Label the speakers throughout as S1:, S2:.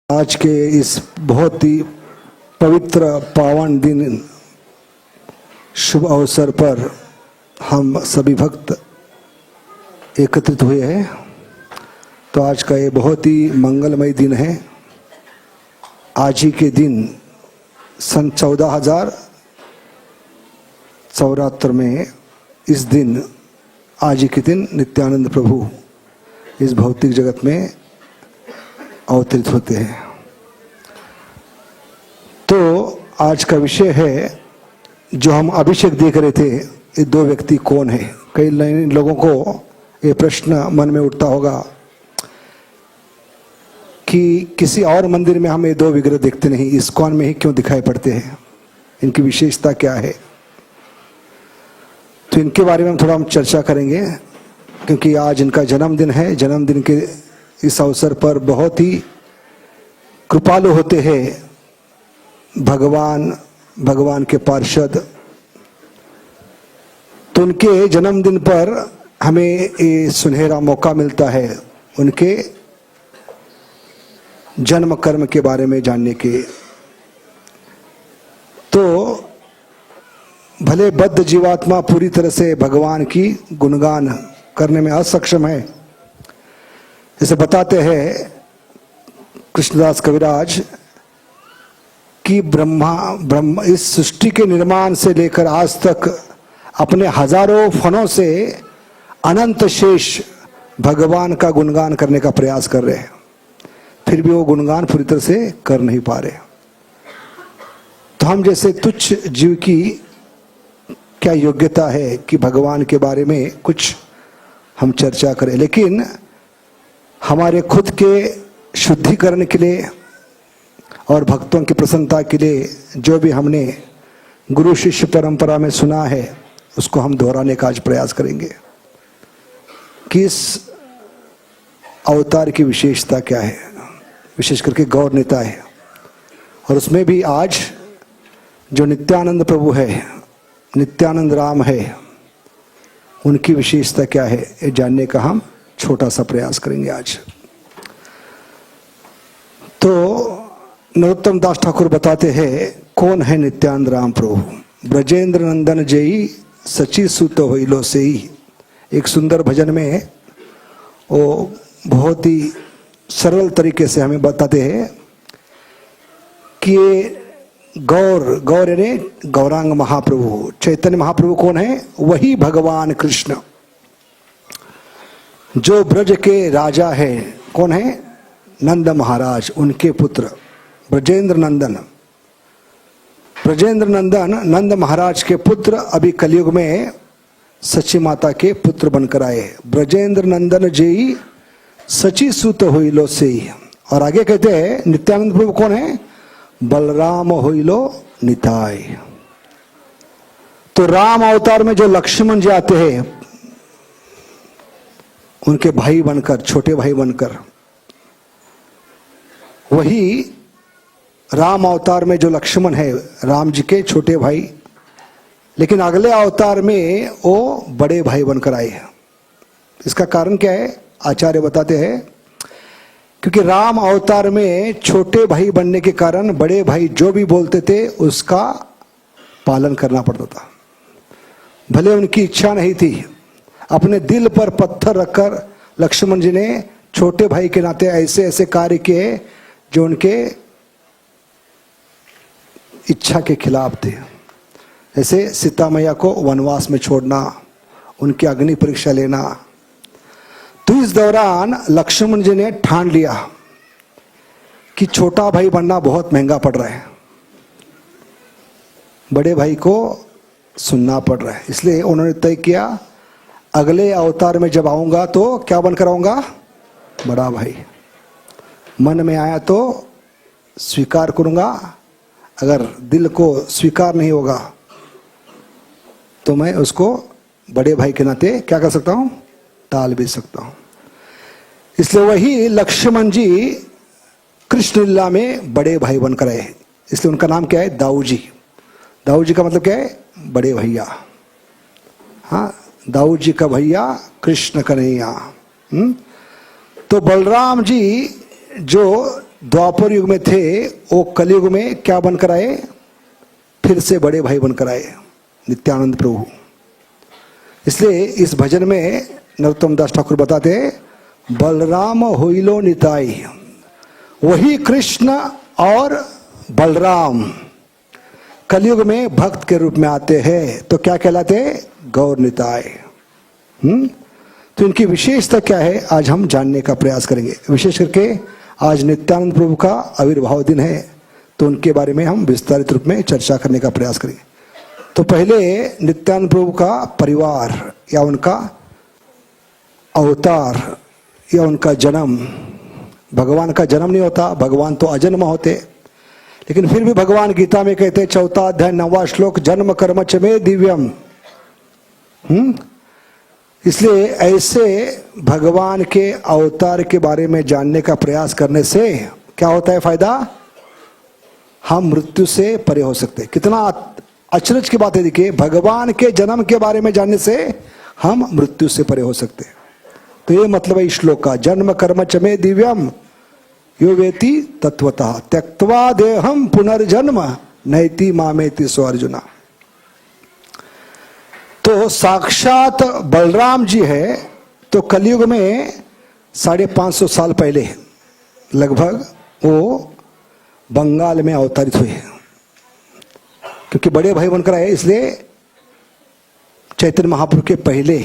S1: आज के इस बहुत ही पवित्र पावन दिन शुभ अवसर पर हम सभी भक्त एकत्रित हुए हैं। तो आज का ये बहुत ही मंगलमय दिन है। आज ही के दिन सन 14,074 में इस दिन आज ही के दिन नित्यानंद प्रभु इस भौतिक जगत में अवतरित होते हैं। तो आज का विषय है जो हम अभिषेक देख रहे थे, ये दो व्यक्ति कौन है। कई लोगों को ये प्रश्न मन में उठता होगा कि किसी और मंदिर में हम ये दो विग्रह देखते नहीं, इस्कॉन में ही क्यों दिखाई पड़ते हैं, इनकी विशेषता क्या है। तो इनके बारे में हम चर्चा करेंगे, क्योंकि आज इनका जन्मदिन है। जन्मदिन के इस अवसर पर बहुत ही कृपालु होते हैं भगवान के पार्षद। तो उनके जन्मदिन पर हमें ये सुनहरा मौका मिलता है उनके जन्म कर्म के बारे में जानने के। तो भले बद्ध जीवात्मा पूरी तरह से भगवान की गुणगान करने में असक्षम है। जैसे बताते हैं कृष्णदास कविराज कि ब्रह्मा इस सृष्टि के निर्माण से लेकर आज तक अपने हजारों फनों से अनंत शेष भगवान का गुणगान करने का प्रयास कर रहे हैं, फिर भी वो गुणगान पूरी तरह से कर नहीं पा रहे। तो हम जैसे तुच्छ जीव की क्या योग्यता है कि भगवान के बारे में कुछ हम चर्चा करें। लेकिन हमारे खुद के शुद्धिकरण के लिए और भक्तों की प्रसन्नता के लिए जो भी हमने गुरु शिष्य परंपरा में सुना है उसको हम दोहराने का आज प्रयास करेंगे कि इस अवतार की विशेषता क्या है, विशेष करके गौर नेता है। और उसमें भी आज जो नित्यानंद प्रभु है, नित्यानंद राम है, उनकी विशेषता क्या है ये जानने का हम छोटा सा प्रयास करेंगे आज। तो नरोत्तम दास ठाकुर बताते हैं कौन है नित्यानंद राम प्रभु। ब्रजेंद्र नंदन जयी सची सुत होइलो सेई, एक सुंदर भजन में वो बहुत ही सरल तरीके से हमें बताते हैं कि गौर यानी गौरांग महाप्रभु, चैतन्य महाप्रभु कौन है, वही भगवान कृष्ण जो ब्रज के राजा है। कौन है, नंद महाराज, उनके पुत्र ब्रजेंद्र नंदन नंद महाराज के पुत्र अभी कलयुग में सची माता के पुत्र बनकर आए। ब्रजेंद्र नंदन जी सची सुत होइलो से। और आगे कहते हैं नित्यानंद प्रभु कौन है, बलराम होइलो निताय। तो राम अवतार में जो लक्ष्मण जी आते हैं उनके भाई बनकर, छोटे भाई बनकर, वही राम अवतार में जो लक्ष्मण है राम जी के छोटे भाई, लेकिन अगले अवतार में वो बड़े भाई बनकर आए हैं। इसका कारण क्या है, आचार्य बताते हैं क्योंकि राम अवतार में छोटे भाई बनने के कारण बड़े भाई जो भी बोलते थे उसका पालन करना पड़ता था। भले उनकी इच्छा नहीं थी, अपने दिल पर पत्थर रखकर लक्ष्मण जी ने छोटे भाई के नाते ऐसे ऐसे कार्य किए जो उनके इच्छा के खिलाफ थे। जैसे सीता मैया को वनवास में छोड़ना, उनकी अग्नि परीक्षा लेना। तो इस दौरान लक्ष्मण जी ने ठान लिया कि छोटा भाई बनना बहुत महंगा पड़ रहा है, बड़े भाई को सुनना पड़ रहा है। इसलिए उन्होंने तय किया अगले अवतार में जब आऊंगा तो क्या बनकर आऊंगा, बड़ा भाई। मन में आया तो स्वीकार करूंगा, अगर दिल को स्वीकार नहीं होगा तो मैं उसको बड़े भाई के नाते क्या कर सकता हूं, टाल भी सकता हूं। इसलिए वही लक्ष्मण जी कृष्ण लीला में बड़े भाई बनकर आए। इसलिए उनका नाम क्या है, दाऊ जी। दाऊ जी का मतलब क्या है, बड़े भैया। हाँ, दाऊ जी का भैया कृष्ण कन्हैया। तो बलराम जी जो द्वापर युग में थे वो कलयुग में क्या बनकर आए, फिर से बड़े भाई बनकर आए, नित्यानंद प्रभु। इसलिए इस भजन में नरोत्तम दास ठाकुर बताते हैं, बलराम होइलो निताई, वही कृष्ण और बलराम कलयुग में भक्त के रूप में आते हैं तो क्या कहलाते हैं, गौर निताय। तो इनकी विशेषता क्या है आज हम जानने का प्रयास करेंगे। विशेष करके आज नित्यानंद प्रभु का आविर्भाव दिन है तो उनके बारे में हम विस्तारित रूप में चर्चा करने का प्रयास करेंगे। तो पहले नित्यानंद प्रभु का परिवार या उनका अवतार या उनका जन्म। भगवान का जन्म नहीं होता, भगवान तो अजन्म होते, लेकिन फिर भी भगवान गीता में कहते 4वां अध्याय 9वां श्लोक, जन्म कर्म च मे दिव्यम। इसलिए ऐसे भगवान के अवतार के बारे में जानने का प्रयास करने से क्या होता है फायदा, हम मृत्यु से परे हो सकते हैं। कितना अचरज की बात है, देखिए भगवान के जन्म के बारे में जानने से हम मृत्यु से परे हो सकते हैं। तो ये मतलब है इस श्लोक का, जन्म कर्म च मे दिव्यम यो वेति तत्वतः त्यक्त्वा देहम पुनर्जन्म नैति मामेति सो अर्जुना। तो साक्षात बलराम जी है तो कलयुग में 550 साल पहले लगभग वो बंगाल में अवतरित हुए, क्योंकि बड़े भाई बनकर आए। इसलिए चैतन्य महाप्रभु के पहले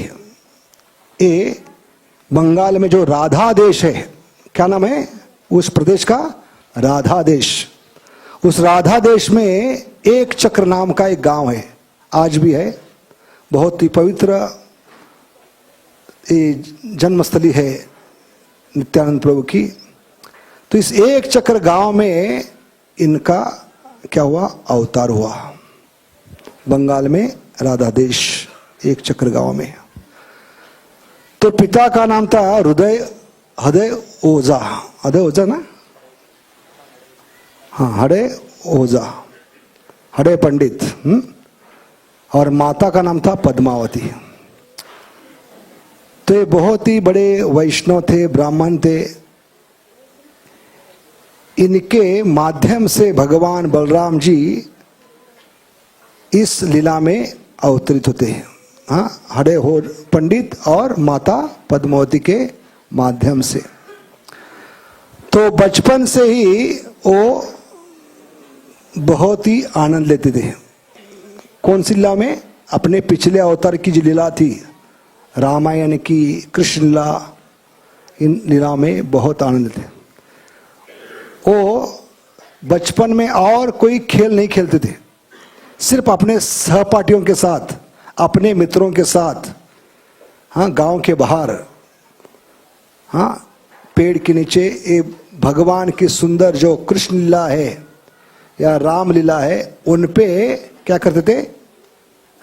S1: ये बंगाल में जो राधा देश है, क्या नाम है उस प्रदेश का, राधा देश। उस राधा देश में एक चक्र नाम का एक गांव है, आज भी है, बहुत ही पवित्र जन्मस्थली है नित्यानंद प्रभु की। तो इस एक चक्र गांव में इनका क्या हुआ, अवतार हुआ, बंगाल में राधा देश एक चक्र गांव में। तो पिता का नाम था हृदय ओझा, हृदय ओझा ना, हाँ हृदय ओझा, हृदय पंडित। और माता का नाम था पद्मावती। तो ये बहुत ही बड़े वैष्णव थे, ब्राह्मण थे। इनके माध्यम से भगवान बलराम जी इस लीला में अवतरित होते हैं। हाँ, हरे हो पंडित और माता पद्मावती के माध्यम से। तो बचपन से ही वो बहुत ही आनंद लेते थे। कौन सी लीला में, अपने पिछले अवतार की जो लीला थी, रामायण की, कृष्ण लीला, इन लीला में बहुत आनंद थे। वो बचपन में और कोई खेल नहीं खेलते थे, सिर्फ अपने सहपाठियों के साथ, अपने मित्रों के साथ, हाँ गांव के बाहर, हाँ पेड़ के नीचे ये भगवान की सुंदर जो कृष्ण लीला है या राम लीला है, उन पे क्या करते थे,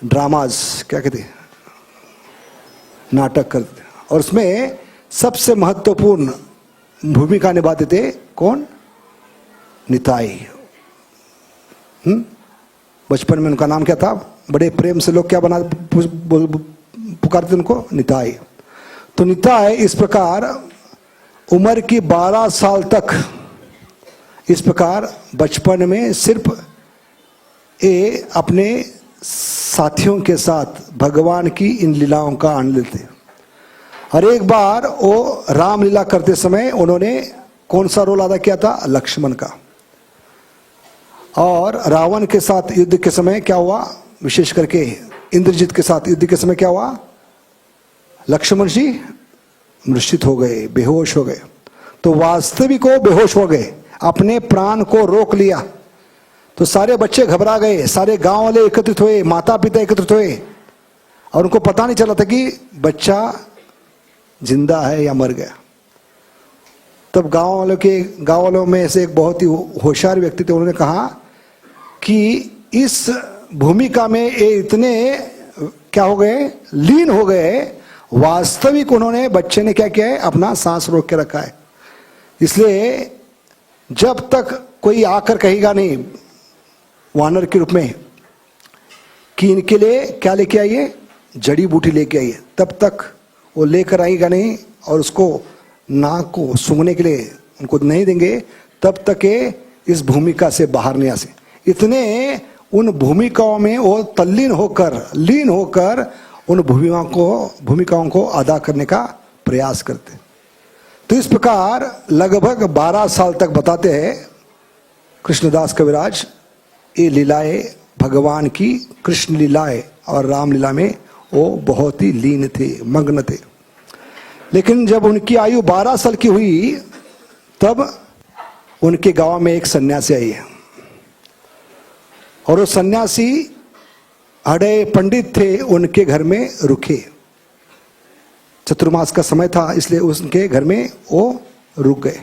S1: ड्रामाज, क्या कहते, नाटक करते थे। और उसमें सबसे महत्वपूर्ण भूमिका निभाते थे कौन, निताई। बचपन में उनका नाम क्या था, बड़े प्रेम से लोग क्या बना पुकारते उनको, निताई। तो निताई इस प्रकार उम्र की 12 साल तक इस प्रकार बचपन में सिर्फ ये अपने साथियों के साथ भगवान की इन लीलाओं का आनंद लेते। और एक बार वो रामलीला करते समय उन्होंने कौन सा रोल अदा किया था, लक्ष्मण का। और रावण के साथ युद्ध के समय क्या हुआ, विशेष करके इंद्रजीत के साथ युद्ध के समय क्या हुआ, लक्ष्मण जी मूर्छित हो गए, बेहोश हो गए। तो वास्तविक वो बेहोश हो गए, अपने प्राण को रोक लिया। तो सारे बच्चे घबरा गए, सारे गांव वाले एकत्रित हुए, माता पिता एकत्रित हुए, और उनको पता नहीं चला था कि बच्चा जिंदा है या मर गया। तब गांव वालों में से एक बहुत ही होशियार व्यक्ति थे, उन्होंने कहा कि इस भूमिका में ये इतने क्या हो गए, लीन हो गए, वास्तविक उन्होंने, बच्चे ने क्या किया है, अपना सांस रोक के रखा है। इसलिए जब तक कोई आकर कहेगा नहीं वानर के रूप में कि इनके लिए क्या लेके आइए, जड़ी बूटी लेके आइए, तब तक वो लेकर आएगा नहीं और उसको नाक को सूंघने के लिए उनको नहीं देंगे, तब तक ये इस भूमिका से बाहर नहीं आ सके। इतने उन भूमिकाओं में वो लीन होकर उन भूमिकाओं को अदा करने का प्रयास करते। तो इस प्रकार लगभग 12 साल तक बताते हैं कृष्णदास कविराज ये लीलाएं भगवान की, कृष्ण लीलाएं और राम लीला में वो बहुत ही लीन थे, मग्न थे। लेकिन जब उनकी आयु 12 साल की हुई तब उनके गांव में एक सन्यासी आई है, और वो सन्यासी अड़े पंडित थे, उनके घर में रुके। चतुर्मास का समय था, इसलिए उनके घर में वो रुक गए।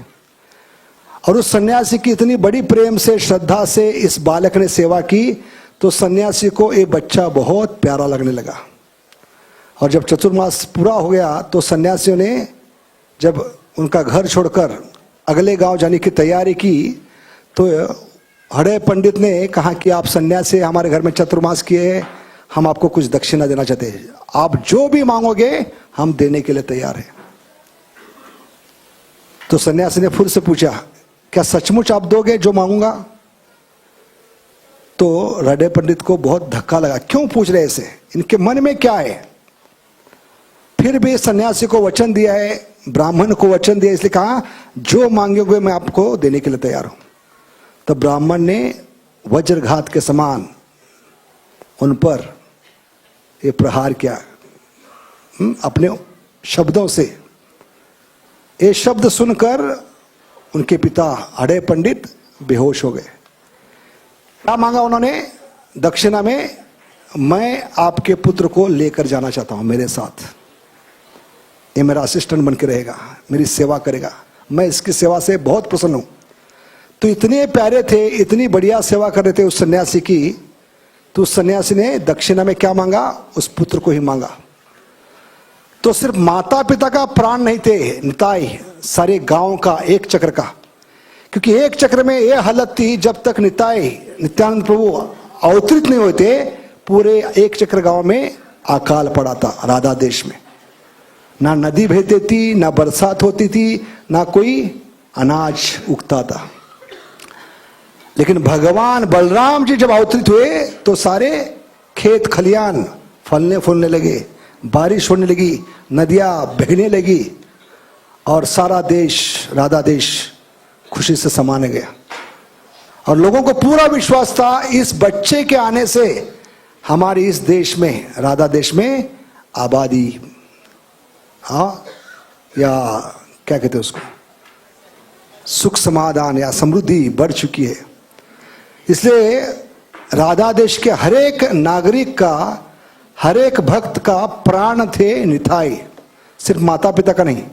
S1: और उस सन्यासी की इतनी बड़ी प्रेम से, श्रद्धा से इस बालक ने सेवा की, तो सन्यासी को ये बच्चा बहुत प्यारा लगने लगा। और जब चतुर्मास पूरा हो गया तो सन्यासियों ने जब उनका घर छोड़कर अगले गांव जाने की तैयारी की, तो हड़े पंडित ने कहा कि आप सन्यासी हमारे घर में चतुर्मास किए, हम आपको कुछ दक्षिणा देना चाहते हैं, आप जो भी मांगोगे हम देने के लिए तैयार हैं। तो सन्यासी ने फिर से पूछा, क्या सचमुच आप दोगे जो मांगूंगा? तो हृदय पंडित को बहुत धक्का लगा, क्यों पूछ रहे ऐसे, इनके मन में क्या है? फिर भी सन्यासी को वचन दिया है, ब्राह्मण को वचन दिया, इसलिए कहा जो मांगोगे मैं आपको देने के लिए तैयार हूं। तो ब्राह्मण ने वज्रघात के समान उन पर ये प्रहार किया अपने शब्दों से। ये शब्द सुनकर उनके पिता अड़े पंडित बेहोश हो गए। क्या मांगा उन्होंने दक्षिणा में? मैं आपके पुत्र को लेकर जाना चाहता हूं मेरे साथ, ये मेरा असिस्टेंट बन के रहेगा, मेरी सेवा करेगा, मैं इसकी सेवा से बहुत प्रसन्न हूं। तो इतने प्यारे थे, इतनी बढ़िया सेवा कर रहे थे उस सन्यासी की। तो उस सन्यासी ने दक्षिणा में क्या मांगा? उस पुत्र को ही मांगा। तो सिर्फ माता पिता का प्राण नहीं थे, निताई सारे गांव का, एक चक्र का। क्योंकि एक चक्र में यह हालत थी, जब तक नित्यानंद प्रभु अवतरित नहीं हुए थे, पूरे एक चक्र गांव में अकाल पड़ा था। राधा देश में ना नदी बहती थी, ना बरसात होती थी, ना कोई अनाज उगता था। लेकिन भगवान बलराम जी जब अवतरित हुए तो सारे खेत खलियान फलने फूलने लगे, बारिश होने लगी, नदियां बहने लगी, और सारा देश, राधा देश खुशी से समाने गया। और लोगों को पूरा विश्वास था इस बच्चे के आने से हमारे इस देश में, राधा देश में आबादी, या क्या कहते हैं उसको, सुख समाधान या समृद्धि बढ़ चुकी है। इसलिए राधा देश के हर एक नागरिक का, हर एक भक्त का प्राण थे निताई, सिर्फ माता पिता का नहीं।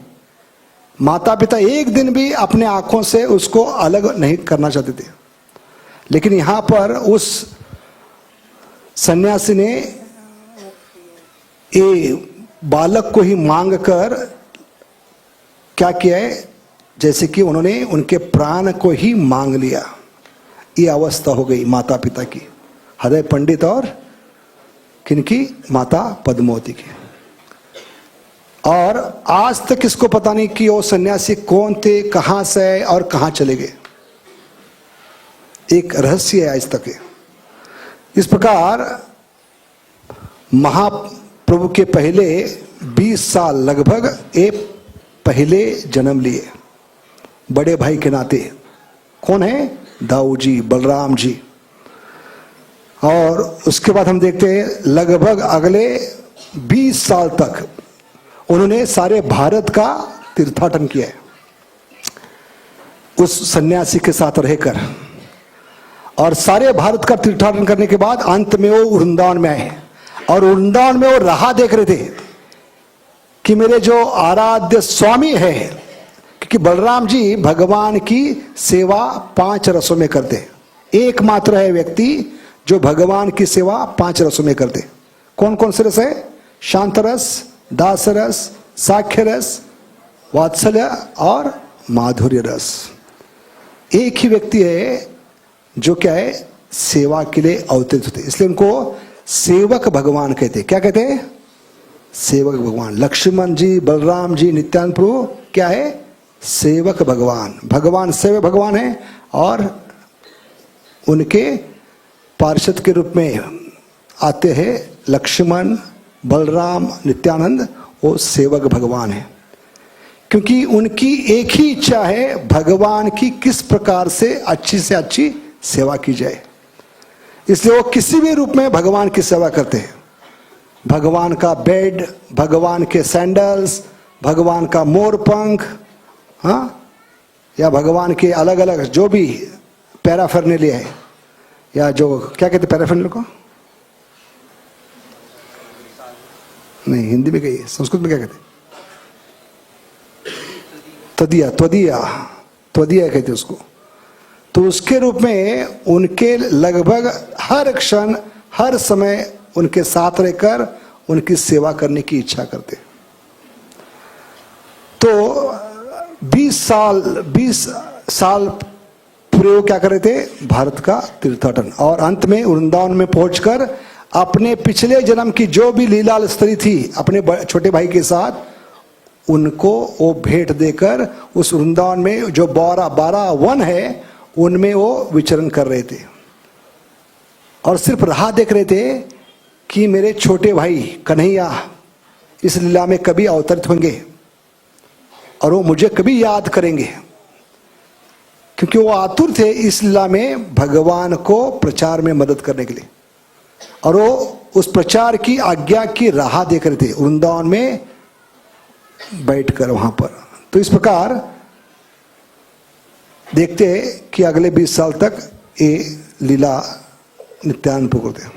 S1: माता पिता एक दिन भी अपने आंखों से उसको अलग नहीं करना चाहते थे। लेकिन यहां पर उस सन्यासी ने ये बालक को ही मांग कर क्या किया है, जैसे कि उन्होंने उनके प्राण को ही मांग लिया। ये अवस्था हो गई माता पिता की, हृदय पंडित और किनकी? माता पद्मावती की। और आज तक इसको पता नहीं कि वो सन्यासी कौन थे, कहां से और कहां चले गए, एक रहस्य है आज तक है। इस प्रकार महाप्रभु के पहले 20 साल लगभग ये पहले जन्म लिए बड़े भाई के नाते। कौन है? दाऊ जी, बलराम जी। और उसके बाद हम देखते हैं लगभग अगले 20 साल तक उन्होंने सारे भारत का तीर्थाटन किया है उस सन्यासी के साथ रहकर। और सारे भारत का तीर्थाटन करने के बाद अंत में वो वृंदावन में आए, और वृंदावन में वो राह देख रहे थे कि मेरे जो आराध्य स्वामी है, क्योंकि बलराम जी भगवान की सेवा 5 रसों में करते, एकमात्र है व्यक्ति जो भगवान की सेवा 5 रसों में करते। कौन कौन से रस है? शांत रस, दास रस, साख्य रस, वात्सल्य और माधुर्य रस। एक ही व्यक्ति है जो क्या है, सेवा के लिए अवतरित होते, इसलिए उनको सेवक भगवान कहते। क्या कहते हैं? सेवक भगवान। लक्ष्मण जी, बलराम जी, नित्यानंद प्रभु क्या है? सेवक भगवान, भगवान सेवक भगवान है, और उनके पार्षद के रूप में आते हैं लक्ष्मण, बलराम, नित्यानंद, वो सेवक भगवान है। क्योंकि उनकी एक ही इच्छा है भगवान की किस प्रकार से अच्छी सेवा की जाए, इसलिए वो किसी भी रूप में भगवान की सेवा करते हैं। भगवान का बेड, भगवान के सैंडल्स, भगवान का मोर पंख, हाँ, या भगवान के अलग अलग जो भी पैराफर्नेलिया है, या जो क्या कहते पैराफर्नेलिया को, नहीं हिंदी में कहिए, संस्कृत में क्या कहते, त्वदिया, त्वदिया, त्वदिया कहते उसको। तो उसके रूप में उनके लगभग हर क्षण हर समय उनके साथ रहकर उनकी सेवा करने की इच्छा करते। तो 20 साल पूरे वो क्या कर रहे थे, भारत का तीर्थाटन, और अंत में वृंदावन में पहुंचकर अपने पिछले जन्म की जो भी लीला स्त्री थी अपने छोटे भाई के साथ, उनको वो भेंट देकर उस वृंदावन में जो 12 वन है उनमें वो विचरण कर रहे थे, और सिर्फ राह देख रहे थे कि मेरे छोटे भाई कन्हैया इस लीला में कभी अवतरित होंगे और वो मुझे कभी याद करेंगे, क्योंकि वो आतुर थे इस लीला में भगवान को प्रचार में मदद करने के लिए, और वो उस प्रचार की आज्ञा की राह देख रहे थे वृंदावन में बैठकर वहां पर। तो इस प्रकार देखते हैं कि अगले 20 साल तक ये लीला नित्यानंद प्रभु करते।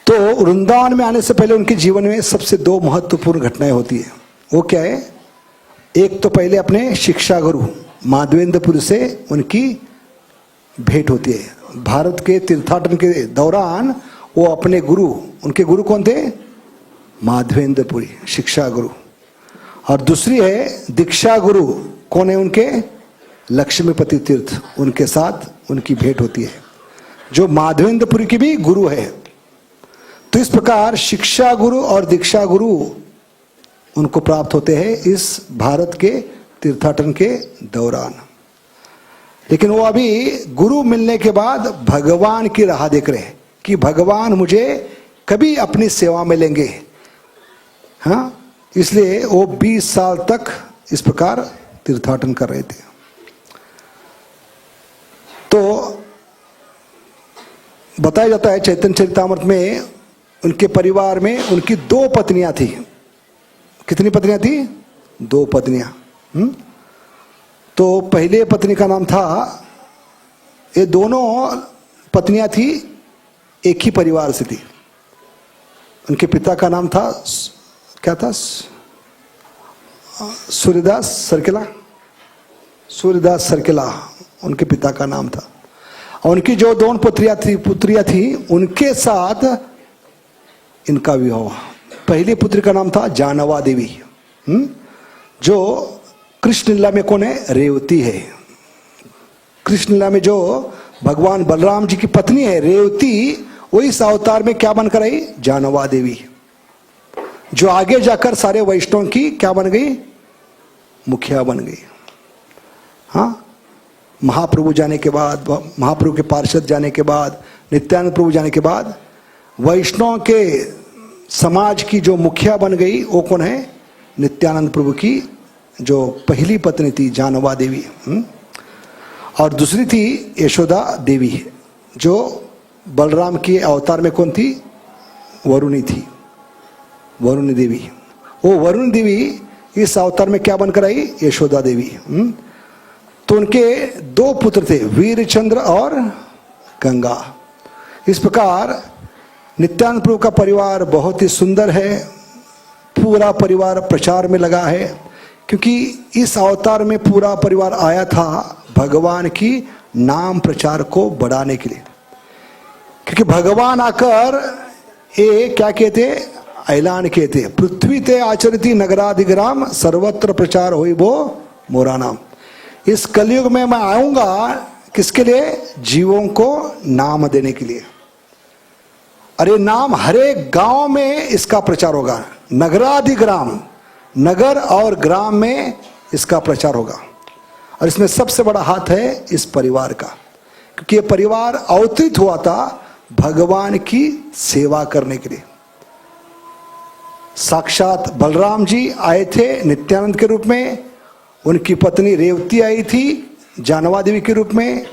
S1: तो वृंदावन में आने से पहले उनके जीवन में सबसे 2 महत्वपूर्ण घटनाएं होती है। वो क्या है, एक तो पहले अपने शिक्षा गुरु माधवेंद्रपुरी से उनकी भेंट होती है। भारत के तीर्थाटन के दौरान वो अपने गुरु, उनके गुरु कौन थे, माधवेंद्रपुरी शिक्षा गुरु, और दूसरी है दीक्षा गुरु, कौन है उनके, लक्ष्मीपति तीर्थ, उनके साथ उनकी भेंट होती है जो माधवेंद्रपुरी के भी गुरु है। तो इस प्रकार शिक्षा गुरु और दीक्षा गुरु उनको प्राप्त होते हैं इस भारत के तीर्थाटन के दौरान। लेकिन वो अभी गुरु मिलने के बाद भगवान की राह देख रहे हैं कि भगवान मुझे कभी अपनी सेवा में लेंगे, हाँ, इसलिए वो 20 साल तक इस प्रकार तीर्थाटन कर रहे थे। तो बताया जाता है चैतन्य चरितामृत में उनके परिवार में उनकी 2 पत्नियां थी। कितनी पत्नियां थी, 2 पत्नियां। तो पहले पत्नी का नाम था, ये दोनों पत्नियां थी एक ही परिवार से थी। उनके पिता का नाम था, क्या था, सूर्यदास सरकेला, सूर्यदास सरकेला उनके पिता का नाम था। और उनकी जो 2 पुत्रियां थी उनके साथ इनका विवाह। पहली पुत्री का नाम था जानवा देवी, जो कृष्ण लीला में कौन है, रेवती है। कृष्ण लीला में जो भगवान बलराम जी की पत्नी है रेवती, वो इस अवतार में क्या बनकर आई, जानवा देवी, जो आगे जाकर सारे वैष्णव की क्या बन गई, मुखिया बन गई। हाँ, महाप्रभु जाने के बाद, महाप्रभु के पार्षद जाने के बाद, नित्यानंद प्रभु जाने के बाद वैष्णव के समाज की जो मुखिया बन गई वो कौन है, नित्यानंद प्रभु की जो पहली पत्नी थी जानवा देवी, और दूसरी थी यशोदा देवी, जो बलराम के अवतार में कौन थी, वरुणी थी, वरुणी देवी। वो वरुणी देवी इस अवतार में क्या बनकर आई, यशोदा देवी। तो उनके 2 पुत्र थे, वीरचंद्र और गंगा। इस प्रकार नित्यानंद प्रभु का परिवार बहुत ही सुंदर है, पूरा परिवार प्रचार में लगा है, क्योंकि इस अवतार में पूरा परिवार आया था भगवान की नाम प्रचार को बढ़ाने के लिए। क्योंकि भगवान आकर ये क्या कहते, ऐलान कहते, पृथ्वी ते आचरिति नगराधिग्राम सर्वत्र प्रचार होई वो मोरा नाम। इस कलयुग में मैं आऊंगा किसके लिए, जीवों को नाम देने के लिए। अरे नाम हर एक गांव में इसका प्रचार होगा। नगराधिग्राम, नगर और ग्राम में इसका प्रचार होगा। और इसमें सबसे बड़ा हाथ है इस परिवार का, क्योंकि ये परिवार अवतरित हुआ था भगवान की सेवा करने के लिए। साक्षात बलराम जी आए थे नित्यानंद के रूप में, उनकी पत्नी रेवती आई थी जानवा देवी के रूप में,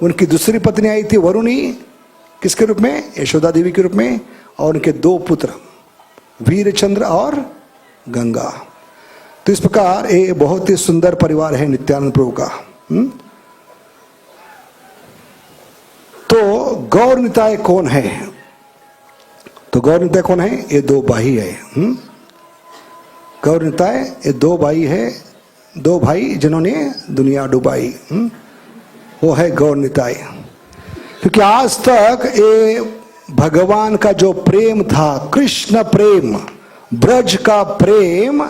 S1: उनकी दूसरी पत्नी आई थी वरुणी किसके रूप में, यशोदा देवी के रूप में, और उनके दो पुत्र वीरचंद्र और गंगा। तो इस प्रकार ये बहुत ही सुंदर परिवार है नित्यानंद प्रभु का। तो गौर निताय कौन है? तो गौर निताय कौन है? ये दो भाई है। गौर निताय ये दो भाई है, दो भाई जिन्होंने दुनिया डुबाई, वो है गौर निताय। क्योंकि आज तक ये भगवान का जो प्रेम था, कृष्ण प्रेम, ब्रज का प्रेम,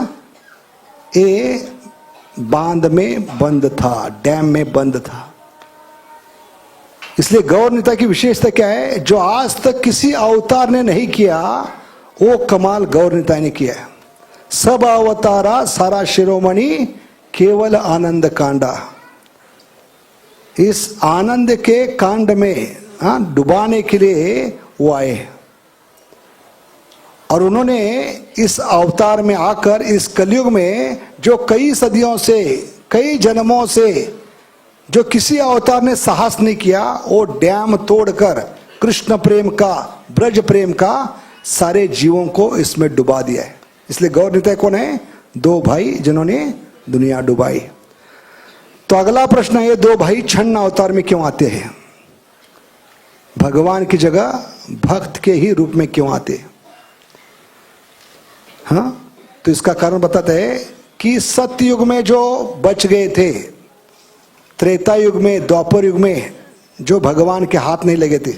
S1: ये बांध में बंद था, डैम में बंद था। इसलिए गौर निताय की विशेषता क्या है? जो आज तक किसी अवतार ने नहीं किया वो कमाल गौर निताय ने किया है। सब अवतारा सारा शिरोमणि केवल आनंद कांडा, इस आनंद के कांड में डुबाने के लिए वो आए। और उन्होंने इस अवतार में आकर इस कलयुग में जो कई सदियों से, कई जन्मों से जो किसी अवतार ने साहस नहीं किया, वो डैम तोड़कर कृष्ण प्रेम का, ब्रज प्रेम का सारे जीवों को इसमें डुबा दिया है। इसलिए गौर निताय कौन है? दो भाई जिन्होंने दुनिया डुबाई। तो अगला प्रश्न है, ये दो भाई छन्न अवतार में क्यों आते हैं? भगवान की जगह भक्त के ही रूप में क्यों आते? हाँ, तो इसका कारण बताते हैं कि सत्य युग में जो बच गए थे, त्रेता युग में, द्वापर युग में जो भगवान के हाथ नहीं लगे थे,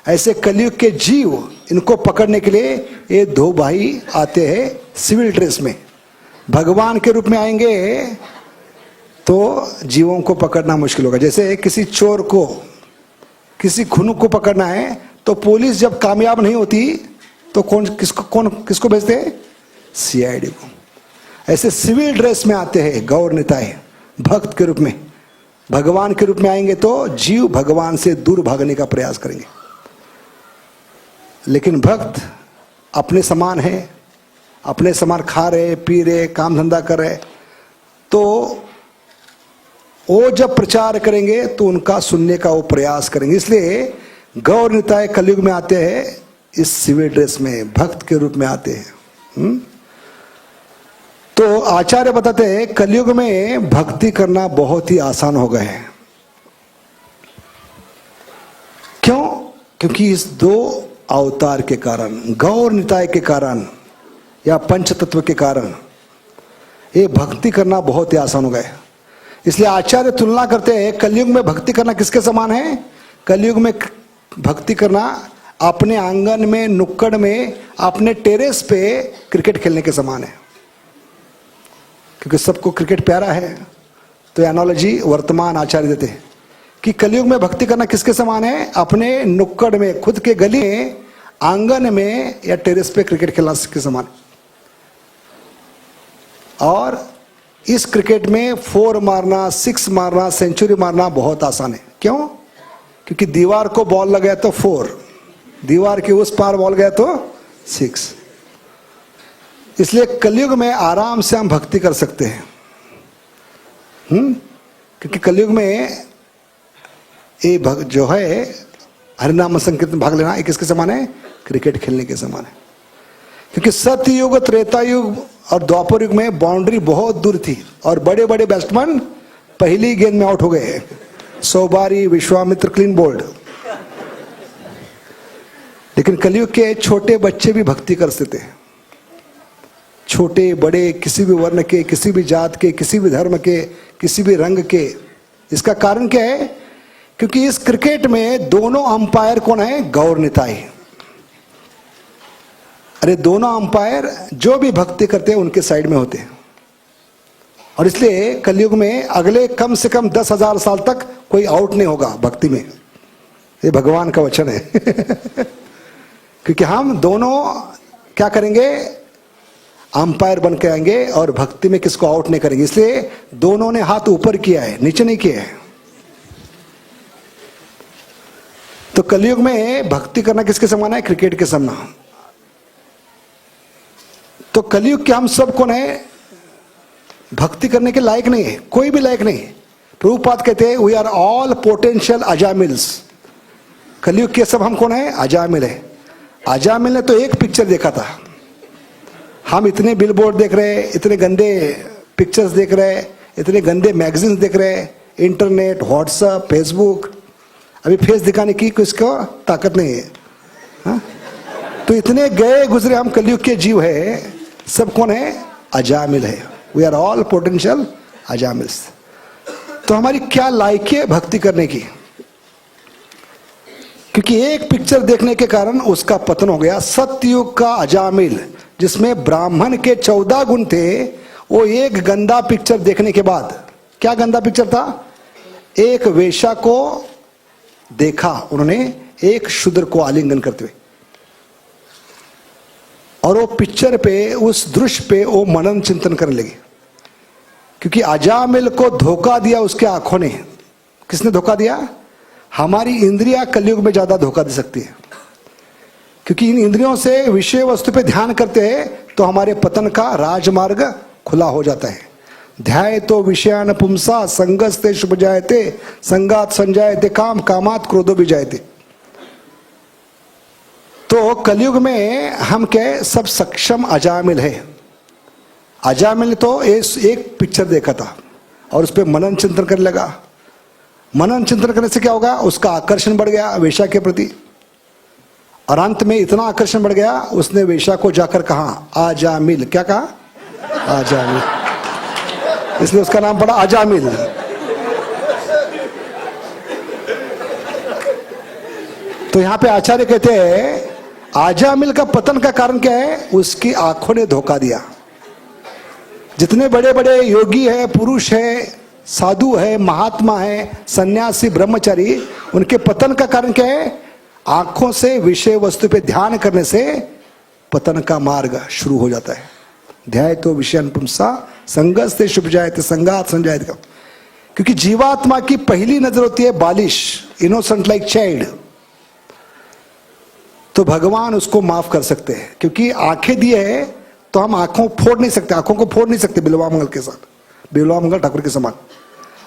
S1: ऐसे कलयुग के जीव, इनको पकड़ने के लिए ये दो भाई आते हैं सिविल ड्रेस में। भगवान के रूप में आएंगे तो जीवों को पकड़ना मुश्किल होगा। जैसे किसी चोर को, किसी खूनुक को पकड़ना है तो पुलिस जब कामयाब नहीं होती तो किसको भेजते हैं? सीआईडी को। ऐसे सिविल ड्रेस में आते हैं गौर निताय, भक्त के रूप में। भगवान के रूप में आएंगे तो जीव भगवान से दूर भागने का प्रयास करेंगे, लेकिन भक्त अपने समान है, अपने समान खा रहे, पी रहे, काम धंधा कर रहे, तो वो जब प्रचार करेंगे तो उनका सुनने का वो प्रयास करेंगे। इसलिए गौर निताय कलयुग में आते हैं इस सिविल ड्रेस में, भक्त के रूप में आते हैं। तो आचार्य बताते हैं कलयुग में भक्ति करना बहुत ही आसान हो गया है। क्यों? क्योंकि इस दो अवतार के कारण, गौर निताय के कारण या पंच तत्व के कारण ये भक्ति करना बहुत ही आसान हो गया है। इसलिए आचार्य तुलना करते हैं कलयुग में भक्ति करना किसके समान है? कलयुग में भक्ति करना अपने आंगन में, नुक्कड़ में, अपने टेरेस पे क्रिकेट खेलने के समान है। क्योंकि सबको क्रिकेट प्यारा है, तो एनालॉजी वर्तमान आचार्य देते हैं कि कलयुग में भक्ति करना किसके समान है? अपने नुक्कड़ में, खुद के गली में, आंगन में या टेरेस पे क्रिकेट खेलना के समान है। और इस क्रिकेट में 4 मारना, 6 मारना, सेंचुरी मारना बहुत आसान है। क्यों? क्योंकि दीवार को बॉल लग गया तो 4, दीवार के उस पार बॉल गया तो 6। इसलिए कलयुग में आराम से हम भक्ति कर सकते हैं। क्योंकि कलयुग में ये जो है हरिनाम संकीर्तन भाग लेना, एक किसके समान है? क्रिकेट खेलने के समान है। क्योंकि सत्य युग, त्रेता युग और द्वापर युग में बाउंड्री बहुत दूर थी और बड़े बड़े बैट्समैन पहली गेंद में आउट हो गए। 100 बारी, विश्वामित्र, क्लीन बोल्ड। लेकिन कलयुग के छोटे बच्चे भी भक्ति कर सकते हैं। छोटे बड़े, किसी भी वर्ण के, किसी भी जात के, किसी भी धर्म के, किसी भी रंग के। इसका कारण क्या है? क्योंकि इस क्रिकेट में दोनों अंपायर कौन है? गौर निताय। अरे दोनों अंपायर जो भी भक्ति करते हैं उनके साइड में होते हैं। और इसलिए कलयुग में अगले कम से कम 10,000 साल तक कोई आउट नहीं होगा भक्ति में। ये भगवान का वचन है। क्योंकि हम दोनों क्या करेंगे? अंपायर बन के आएंगे और भक्ति में किसको आउट नहीं करेंगे। इसलिए दोनों ने हाथ ऊपर किया है, नीचे नहीं किया है। तो कलयुग में भक्ति करना किसके समान है? क्रिकेट के समान। तो कलयुग के हम सब कौन है? भक्ति करने के लायक नहीं है, कोई भी लायक नहीं। प्रभुपाद कहते हैं वी आर ऑल पोटेंशियल अजामिल्स। कलयुग के सब हम कौन है? अजामिल है। अजामिल ने तो एक पिक्चर देखा था। हम इतने बिलबोर्ड देख रहे हैं, इतने गंदे पिक्चर्स देख रहे हैं, इतने गंदे मैगजीन्स देख रहे हैं, इंटरनेट, व्हाट्सएप, फेसबुक। अभी फेस दिखाने की किसको ताकत नहीं है, हा? तो इतने गए गुजरे हम कलयुग के जीव है, सब कौन है? अजामिल है। We are all potential Ajamils. तो हमारी क्या लायकी है भक्ति करने की? क्योंकि एक पिक्चर देखने के कारण उसका पतन हो गया। सत्ययुग का अजामिल जिसमें ब्राह्मण के 14 गुण थे, वो एक गंदा पिक्चर देखने के बाद, क्या गंदा पिक्चर था? एक वेश्या को देखा उन्होंने एक शूद्र को आलिंगन करते हुए, और वो पिक्चर पे, उस दृश्य पे वो मनन चिंतन करने लगे। क्योंकि अजामिल को धोखा दिया उसके आंखों ने। किसने धोखा दिया? हमारी इंद्रियां कलयुग में ज्यादा धोखा दे सकती है। क्योंकि इन इंद्रियों से विषय वस्तु पे ध्यान करते हैं तो हमारे पतन का राजमार्ग खुला हो जाता है। ध्याय तो विषयान पुंसा संगस्ते शुभ जायते संगात संजायते काम कामात क्रोधो भी जायते। तो कलयुग में हम क्या सब सक्षम अजामिल है। अजामिल ने तो एक पिक्चर देखा था और उस पर मनन चिंतन करने लगा। मनन चिंतन करने से क्या होगा? उसका आकर्षण बढ़ गया वेश्या के प्रति, और अंत में इतना आकर्षण बढ़ गया उसने वेश्या को जाकर कहा आजामिल। क्या कहा? आजामिल। इसलिए उसका नाम पड़ा आजामिल। तो यहां पे आचार्य कहते हैं आजामिल का पतन का कारण क्या है? उसकी आंखों ने धोखा दिया। जितने बड़े बड़े योगी है, पुरुष है, साधु है, महात्मा है, सन्यासी, ब्रह्मचारी, उनके पतन का कारण क्या है? आंखों से विषय वस्तु पे ध्यान करने से पतन का मार्ग शुरू हो जाता है। ध्याय तो विषयान पुंसा संगस्ते शुभ जायते संगात संजायते। क्योंकि जीवात्मा की पहली नजर होती है बालिश, इनोसेंट लाइक चाइल्ड। तो भगवान उसको माफ कर सकते हैं, क्योंकि आंखें दिए है तो हम आंखों फोड़ नहीं सकते, आंखों को फोड़ नहीं सकते बिल्वा मंगल के साथ, बिल्वा मंगल ठाकुर के समान।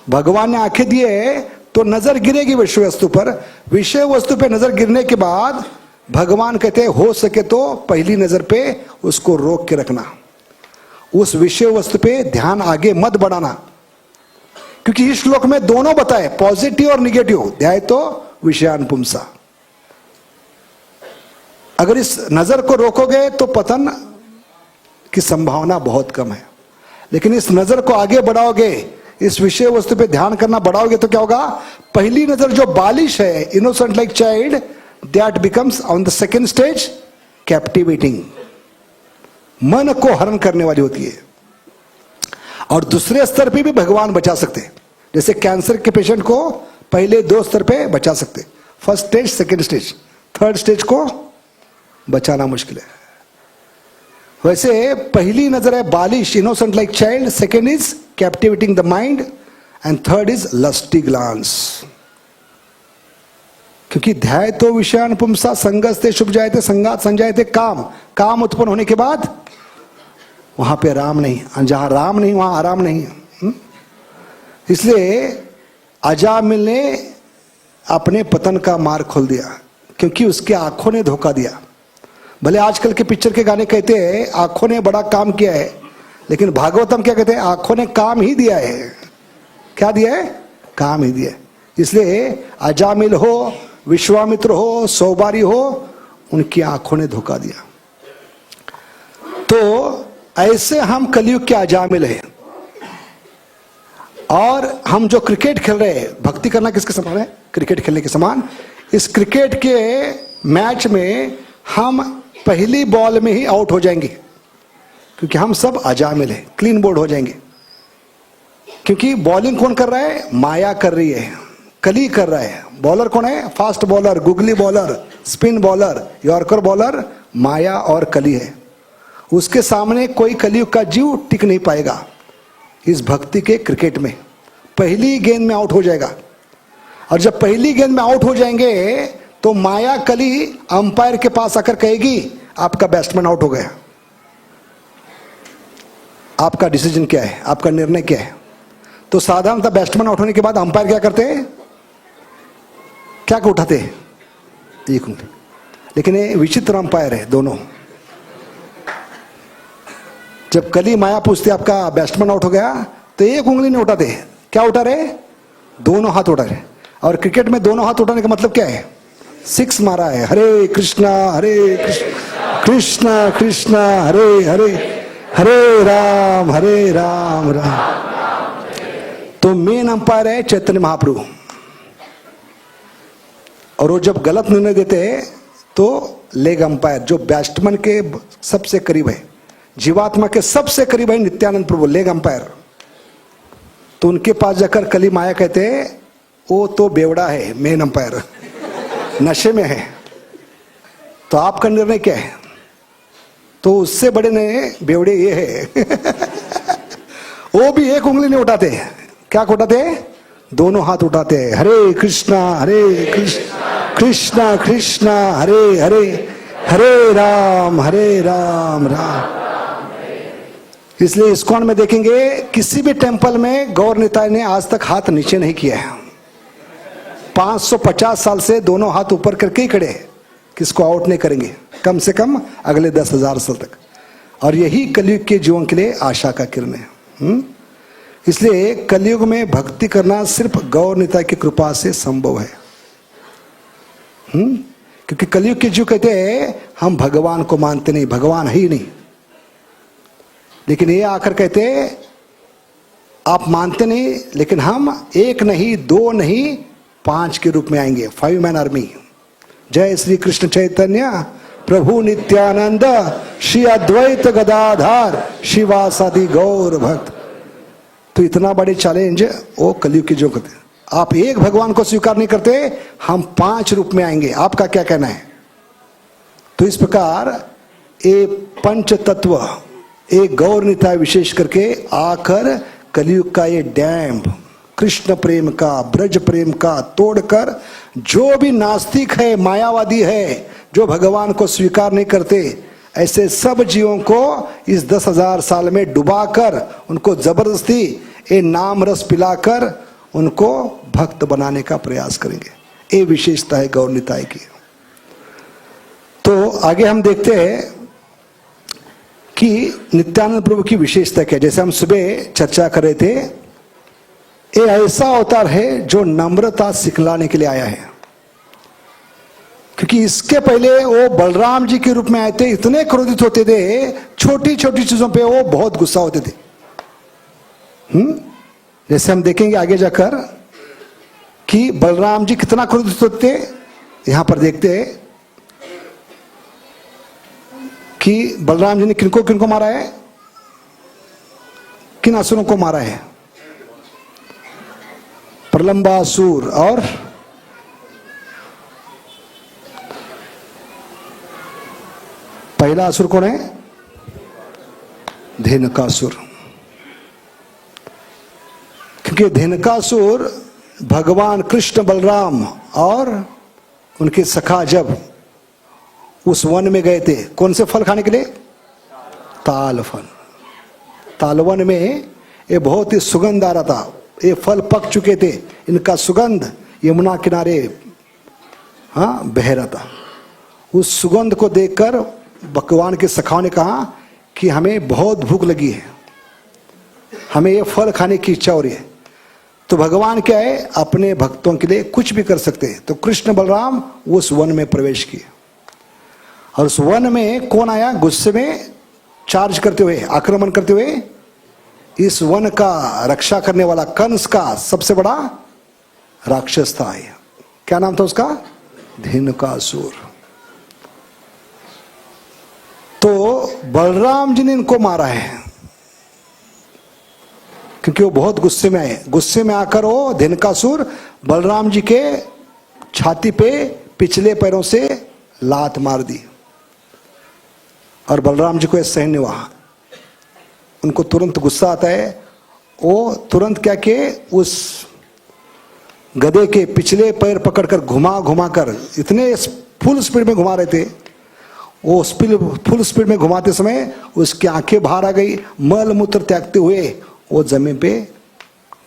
S1: भगवान ने आंखें दिए है तो नजर गिरेगी विषय वस्तु पर। विषय वस्तु पे नजर गिरने के बाद भगवान कहते हैं हो सके तो पहली नजर पे उसको रोक के रखना, उस विषय वस्तु पे ध्यान आगे मत बढ़ाना। क्योंकि इस श्लोक में दोनों बताए, पॉजिटिव और निगेटिव। ध्याय तो विषयान पुंसा। अगर इस नजर को रोकोगे तो पतन की संभावना बहुत कम है, लेकिन इस नजर को आगे बढ़ाओगे, इस विषय वस्तु पे ध्यान करना बढ़ाओगे तो क्या होगा? पहली नजर जो बालिश है, innocent like child, that becomes on the second stage captivating, मन को हरण करने वाली होती है। और दूसरे स्तर पे भी भगवान बचा सकते हैं। जैसे कैंसर के पेशेंट को पहले 2 स्तर पे बचा सकते, first stage, second stage, third stage को बचाना मुश्किल है। वैसे पहली नजर है बालिश, innocent like child, second is captivating the mind, and third is lusty glance. क्योंकि ध्याय तो विषयान पुंसा संगस्ते शुभ जायते संगात संजायते काम। काम उत्पन्न होने के बाद वहां पे राम नहीं, जहां राम नहीं वहां आराम नहीं है। इसलिए अजामिल ने अपने पतन का मार्ग खोल दिया, क्योंकि उसके आंखों ने धोखा दिया। भले आजकल के पिक्चर के गाने कहते हैं आंखों ने बड़ा काम किया है, लेकिन भागवतम क्या कहते हैं? आंखों ने काम ही दिया है। क्या दिया है? काम ही दिया है। इसलिए अजामिल हो, विश्वामित्र हो, सौबारी हो, उनकी आंखों ने धोखा दिया। तो ऐसे हम कलयुग के अजामिल हैं। और हम जो क्रिकेट खेल रहे हैं, भक्ति करना किसके समान है? क्रिकेट खेलने के समान। इस क्रिकेट के मैच में हम पहली बॉल में ही आउट हो जाएंगे, क्योंकि हम सब अजामिल हैं, क्लीन बोर्ड हो जाएंगे। क्योंकि बॉलिंग कौन कर रहा है? माया कर रही है, कली कर रहा है। बॉलर कौन है? Fast bowler, googly bowler, spin bowler, yorker bowler, माया और कली है। उसके सामने कोई कलयुग का जीव टिक नहीं पाएगा। इस भक्ति के क्रिकेट में पहली गेंद में आउट हो जाएगा, और जब पहली गेंद में आउट हो जाएंगे तो माया कली अंपायर के पास आकर कहेगी आपका बैट्समैन आउट हो गया, आपका डिसीजन क्या है, आपका निर्णय क्या है। तो साधारणतः बैट्समैन आउट होने के बाद अंपायर क्या करते हैं, क्या उठाते हैं, एक उंगली। लेकिन ये विचित्र अंपायर है दोनों। जब कली माया पूछते आपका बैट्समैन आउट हो गया तो एक उंगली नहीं उठाते, क्या उठा रहे, दोनों हाथ उठा रहे। और क्रिकेट में दोनों हाथ उठाने का मतलब क्या है, सिक्स मारा है, हरे कृष्णा कृष्ण कृष्ण हरे हरे, हरे राम राम। तो मेन अंपायर है चैतन्य महाप्रभु, और वो जब गलत निर्णय देते हैं तो लेग अंपायर जो बैट्समैन के सबसे करीब है, जीवात्मा के सबसे करीब है नित्यानंद प्रभु, लेग अंपायर। तो उनके पास जाकर कली माया कहते हैं वो तो बेवड़ा है, मेन अंपायर नशे में है, तो आपका निर्णय क्या है। तो उससे बड़े ने बेवड़े ये है वो भी एक उंगली नहीं उठाते, क्या उठाते, दोनों हाथ उठाते हैं, हरे कृष्णा कृष्णा कृष्णा हरे हरे, हरे राम राम। इसलिए इस्कॉन में देखेंगे किसी भी टेंपल में गौर निताई ने आज तक हाथ नीचे नहीं किया है। 550 साल से दोनों हाथ ऊपर करके ही खड़े, किसको आउट नहीं करेंगे कम से कम अगले 10,000 साल तक। और यही कलयुग के जीवन के लिए आशा का किरण है। इसलिए कलयुग में भक्ति करना सिर्फ गौर निताई की कृपा से संभव है। क्योंकि कलयुग के जीव कहते हैं हम भगवान को मानते नहीं, भगवान है ही नहीं। लेकिन ये आकर कहते आप मानते नहीं, लेकिन हम एक नहीं, दो नहीं, 5 के रूप में आएंगे, 5 मैन आर्मी। जय श्री कृष्ण चैतन्य प्रभु नित्यानंद श्री अद्वैत गदाधार शिवासादि गौर भक्त। तो इतना बड़े चैलेंज वो कलयुग के जो कहते, आप एक भगवान को स्वीकार नहीं करते, हम 5 रूप में आएंगे, आपका क्या कहना है। तो इस प्रकार ये पंच तत्व, एक गौर निताय विशेष करके आकर कलयुग का ये डैम कृष्ण प्रेम का, ब्रज प्रेम का तोड़कर, जो भी नास्तिक है, मायावादी है, जो भगवान को स्वीकार नहीं करते, ऐसे सब जीवों को इस 10,000 साल में डुबाकर उनको जबरदस्ती ये नाम रस पिलाकर उनको भक्त बनाने का प्रयास करेंगे। ये विशेषता है गौर निताय की। तो आगे हम देखते हैं कि नित्यानंद प्रभु की विशेषता क्या। जैसे हम सुबह चर्चा कर रहे थे, ये ऐसा अवतार है जो नम्रता सिखलाने के लिए आया है। क्योंकि इसके पहले वो बलराम जी के रूप में आए थे, इतने क्रोधित होते थे, छोटी छोटी चीजों पे वो बहुत गुस्सा होते थे। जैसे हम देखेंगे आगे जाकर कि बलराम जी कितना क्रोधित होते थे। यहां पर देखते हैं कि बलराम जी ने किनको किनको मारा है, किन असुरों को मारा है, प्रलंबासुर और पहला असुर कौन है, धेनुकासुर। क्योंकि धेनुकासुर भगवान कृष्ण बलराम और उनके सखा जब उस वन में गए थे, कौन से फल खाने के लिए, ताल फल। तालवन में ये बहुत ही सुगंध आ रहा था, ये फल पक चुके थे, इनका सुगंध यमुना किनारे बह रहा था। उस सुगंध को देखकर भगवान के सखाओं ने कहा कि हमें बहुत भूख लगी है, हमें ये फल खाने की इच्छा हो रही है। तो भगवान क्या है, अपने भक्तों के लिए कुछ भी कर सकते हैं। तो कृष्ण बलराम उस वन में प्रवेश किए, और उस वन में कौन आया, गुस्से में चार्ज करते हुए, आक्रमण करते हुए, इस वन का रक्षा करने वाला कंस का सबसे बड़ा राक्षस था। क्या नाम था उसका, धेनुकासुर। तो बलराम जी ने इनको मारा है क्योंकि वो बहुत गुस्से में आए। गुस्से में आकर वो धेनुकासुर बलराम जी के छाती पे पिछले पैरों से लात मार दी, और बलराम जी को यह सहन नहीं हुआ। उनको तुरंत गुस्सा आता है। वो तुरंत क्या किए, उस गधे के पिछले पैर पकड़कर घुमा घुमा कर, इतने फुल स्पीड में घुमा रहे थे, वो फुल स्पीड में घुमाते समय उसकी आंखें बाहर आ गई, मल मूत्र त्यागते हुए वो जमीन पे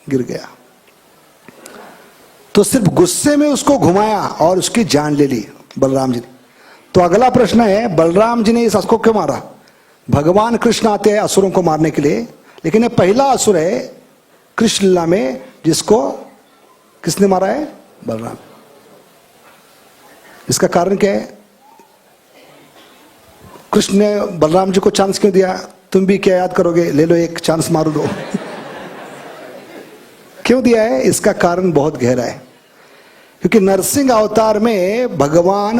S1: गिर गया। तो सिर्फ गुस्से में उसको घुमाया और उसकी जान ले ली बलराम जी ने। तो अगला प्रश्न है, बलराम जी ने इस असुर को क्यों मारा? भगवान कृष्ण आते हैं असुरों को मारने के लिए, लेकिन ये पहला असुर है कृष्ण लीला में जिसको किसने मारा है? बलराम। इसका कारण क्या है? कृष्ण ने बलराम जी को चांस क्यों दिया? तुम भी क्या याद करोगे, ले लो एक चांस मारो दो। क्यों दिया है? इसका कारण बहुत गहरा है। क्योंकि नरसिंह अवतार में भगवान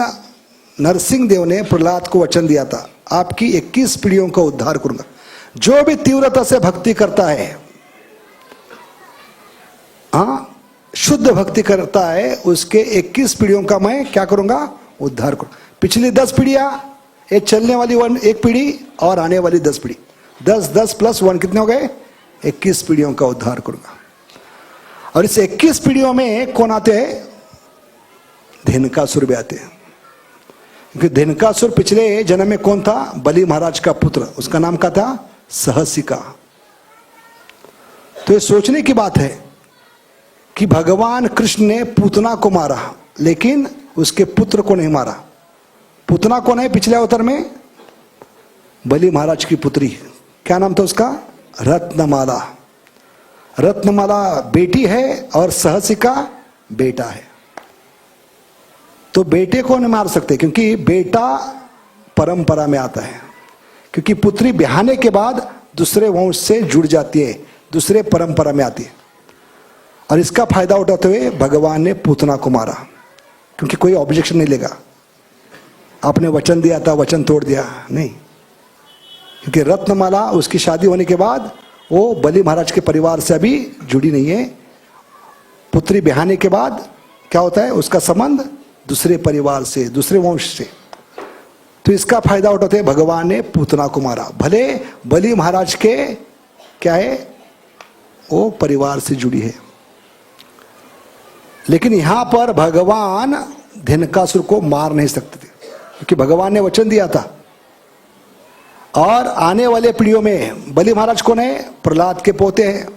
S1: नरसिंह देव ने प्रहलाद को वचन दिया था, आपकी 21 पीढ़ियों का उद्धार करूंगा। जो भी तीव्रता से भक्ति करता है, शुद्ध भक्ति करता है, उसके 21 पीढ़ियों का मैं क्या करूंगा? उद्धार करूंगा। पिछली 10 पीढ़ियां, एक चलने वाली एक पीढ़ी और आने वाली 10 पीढ़ी, 10 प्लस 1 कितने हो गए? 21 पीढ़ियों का उद्धार करूंगा। और इस 21 पीढ़ियों में कौन आते हैं? धेनुकासुर भी आते हैं। क्योंकि धेनुकासुर पिछले जन्म में कौन था? बलि महाराज का पुत्र। उसका नाम क्या था? सहसिका। तो ये सोचने की बात है कि भगवान कृष्ण ने पूतना को मारा, लेकिन उसके पुत्र को नहीं मारा। पूतना कौन है पिछले अवतार में? बलि महाराज की पुत्री। क्या नाम था उसका? रत्नमाला। रत्नमाला बेटी है और सहसिका बेटा है। तो बेटे को नहीं मार सकते, क्योंकि बेटा परंपरा में आता है। क्योंकि पुत्री ब्याहने के बाद दूसरे वंश से जुड़ जाती है, दूसरे परंपरा में आती है। और इसका फायदा उठाते हुए भगवान ने पूतना को मारा, क्योंकि कोई ऑब्जेक्शन नहीं लेगा। आपने वचन दिया था, वचन तोड़ दिया नहीं। क्योंकि रत्नमाला उसकी शादी होने के बाद वो बलि महाराज के परिवार से अभी जुड़ी नहीं है। पुत्री ब्याहने के बाद क्या होता है? उसका संबंध दूसरे परिवार से, दूसरे वंश से। तो इसका फायदा उठाते हुए भगवान ने पूतना को मारा। भले बलि महाराज के क्या है, वो परिवार से जुड़ी है, लेकिन यहां पर भगवान धेनुकासुर को मार नहीं सकते थे, क्योंकि भगवान ने वचन दिया था। और आने वाले पीढ़ियों में बलि महाराज कौन है? प्रहलाद के पोते हैं।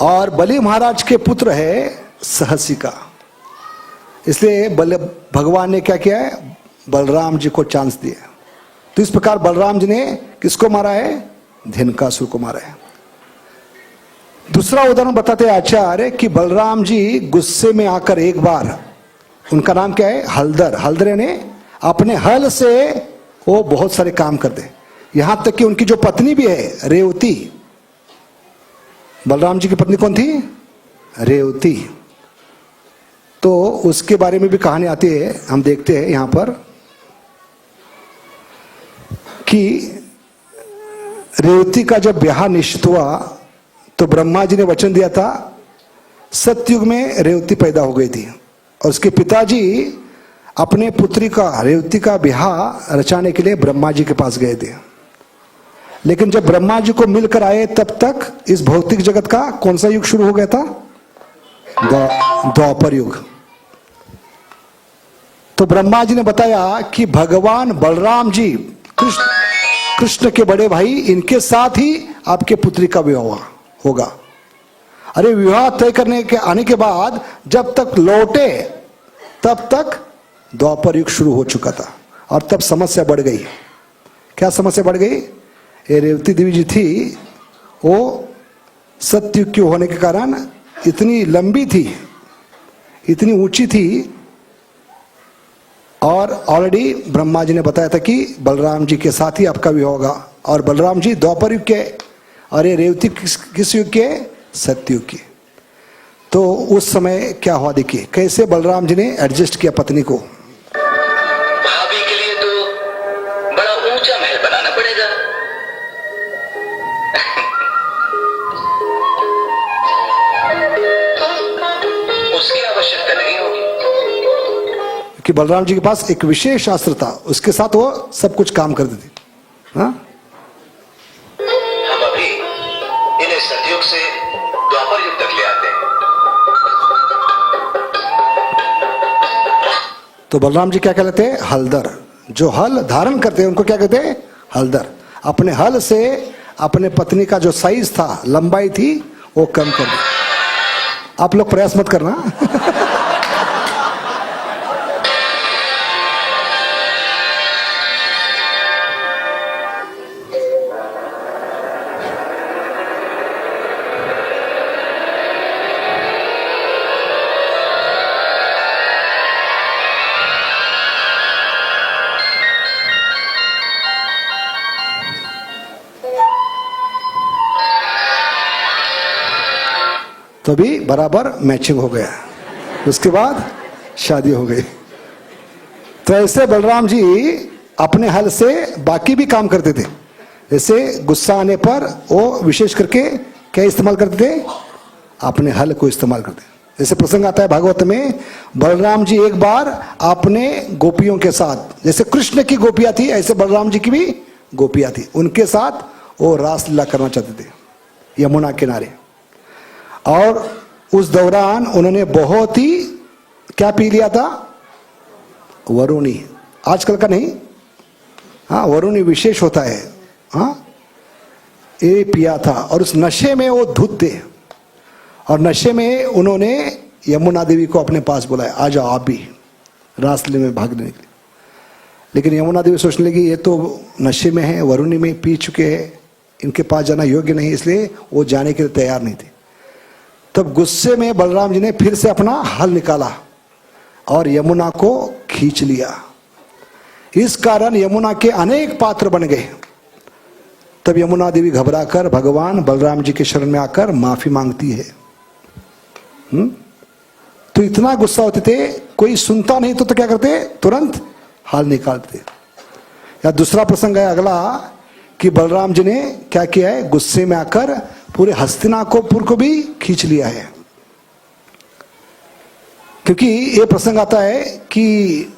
S1: और बलि महाराज के पुत्र है सहसिका। इसलिए भगवान ने क्या किया है? बलराम जी को चांस दिया। तो इस प्रकार बलराम जी ने किसको मारा है? धेनुकासुर को मारा है। दूसरा उदाहरण बताते हैं आचार्य कि बलराम जी गुस्से में आकर एक बार, उनका नाम क्या है? हलधर। हलधर ने अपने हल से वो बहुत सारे काम करते, यहां तक कि उनकी जो पत्नी भी है रेवती। बलराम जी की पत्नी कौन थी? रेवती। तो उसके बारे में भी कहानी आती है, हम देखते हैं यहां पर कि रेवती का जब ब्याह निश्चित हुआ तो ब्रह्मा जी ने वचन दिया था, सतयुग में रेवती पैदा हो गई थी। और उसके पिताजी अपने पुत्री का, रेवती का ब्याह रचाने के लिए ब्रह्मा जी के पास गए थे। लेकिन जब ब्रह्मा जी को मिलकर आए तब तक इस भौतिक जगत का कौन सा युग शुरू हो गया था? द्वापर युग। तो ब्रह्मा जी ने बताया कि भगवान बलराम जी कृष्ण के बड़े भाई, इनके साथ ही आपके पुत्री का विवाह होगा। अरे विवाह तय करने के आने के बाद जब तक लौटे तब तक द्वापर युग शुरू हो चुका था। और तब समस्या बढ़ गई। क्या समस्या बढ़ गई? ये रेवती देवी जी थी, वो सतयुग की होने के कारण इतनी लंबी थी, इतनी ऊंची थी, और ऑलरेडी ब्रह्मा जी ने बताया था कि बलराम जी के साथ ही आपका विवाह होगा। और बलराम जी द्वापर युग के, और ये रेवती किस युग के? सतयुग की। तो उस समय क्या हुआ देखिए, कैसे बलराम जी ने एडजस्ट किया पत्नी को।
S2: भाभी के लिए तो बड़ा ऊंचा महल बनाना पड़ेगा। उसकी आवश्यकता नहीं होगी।
S1: कि बलराम जी के पास एक विशेष अस्त्र था, उसके साथ वो सब कुछ काम करते थे। हाँ,
S2: हम अभी इन्हें सतयुग से द्वापर युग तक ले आते हैं।
S1: तो बलराम जी क्या कहते हैं? हलदर। जो हल धारण करते हैं उनको क्या कहते हैं? हलदर। अपने हल से अपने पत्नी का जो साइज था, लंबाई थी, वो कम कर दी। आप लोग प्रयास मत करना। तो भी बराबर मैचिंग हो गया। उसके बाद शादी हो गई। तो ऐसे बलराम जी अपने हल से बाकी भी काम करते थे। जैसे गुस्सा आने पर वो विशेष करके क्या इस्तेमाल करते थे? अपने हल को इस्तेमाल करते। जैसे प्रसंग आता है भागवत में, बलराम जी एक बार अपने गोपियों के साथ, जैसे कृष्ण की गोपियां थी ऐसे बलराम जी की भी गोपियां थी, उनके साथ वो रासलीला करना चाहते थे यमुना किनारे। और उस दौरान उन्होंने बहुत ही क्या पी लिया था? वरुणी। आजकल का नहीं, हाँ, वरुणी विशेष होता है। हाँ, ये पिया था और उस नशे में वो धुत थे। और नशे में उन्होंने यमुना देवी को अपने पास बुलाया, आ जाओ आप भी रासलीला में भाग लेने के लिए। लेकिन यमुना देवी सोचने लगी ये तो नशे में है, वरुणी में पी चुके हैं, इनके पास जाना योग्य नहीं, इसलिए वो जाने के लिए तैयार नहीं थे। तब गुस्से में बलराम जी ने फिर से अपना हल निकाला और यमुना को खींच लिया। इस कारण यमुना के अनेक पात्र बन गए। तब यमुना देवी घबराकर भगवान बलराम जी के शरण में आकर माफी मांगती है। तो इतना गुस्सा होते थे, कोई सुनता नहीं तो क्या करते? तुरंत हल निकालते। या दूसरा प्रसंग है अगला कि बलराम जी ने क्या किया है? गुस्से में आकर पूरे हस्तिनापुर को भी खींच लिया है। क्योंकि ये प्रसंग आता है कि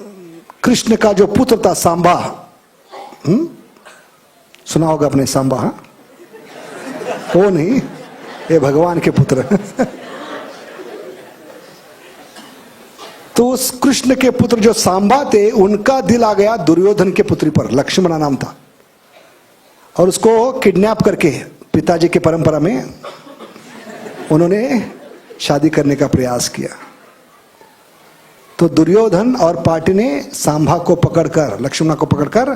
S1: कृष्ण का जो पुत्र था सांबा, सुना होगा अपने सांबा, हाँ? वो नहीं, ये भगवान के पुत्र। तो उस कृष्ण के पुत्र जो सांबा थे, उनका दिल आ गया दुर्योधन के पुत्री पर, लक्ष्मणा नाम था। और उसको किडनैप करके पिताजी की परंपरा में उन्होंने शादी करने का प्रयास किया। तो दुर्योधन और पार्टी ने सांबा को पकड़कर, लक्ष्मणा को पकड़कर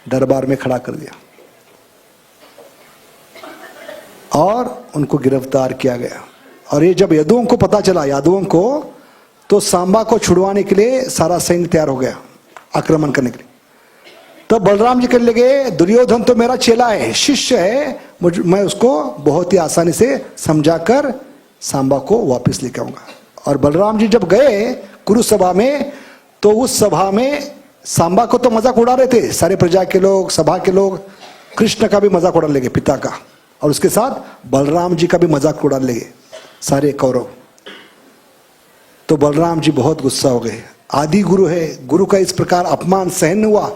S1: दरबार में खड़ा कर दिया और उनको गिरफ्तार किया गया। और ये जब यादवों को पता चला, यादवों को, तो सांबा को छुड़वाने के लिए सारा सैन्य तैयार हो गया आक्रमण करने के लिए। तब बलराम जी कहने लगे दुर्योधन तो मेरा चेला है, शिष्य है, मैं उसको बहुत ही आसानी से समझाकर सांबा को वापस लेके आऊंगा। और बलराम जी जब गए कुरुसभा में, तो उस सभा में सांबा को तो मजाक उड़ा रहे थे सारे प्रजा के लोग, सभा के लोग, कृष्ण का भी मजाक उड़ा लगे, पिता का, और उसके साथ बलराम जी का भी मजाक उड़ा लगे सारे कौरव। तो बलराम जी बहुत गुस्सा हो गए। आदि गुरु है, गुरु का इस प्रकार अपमान सहन हुआ,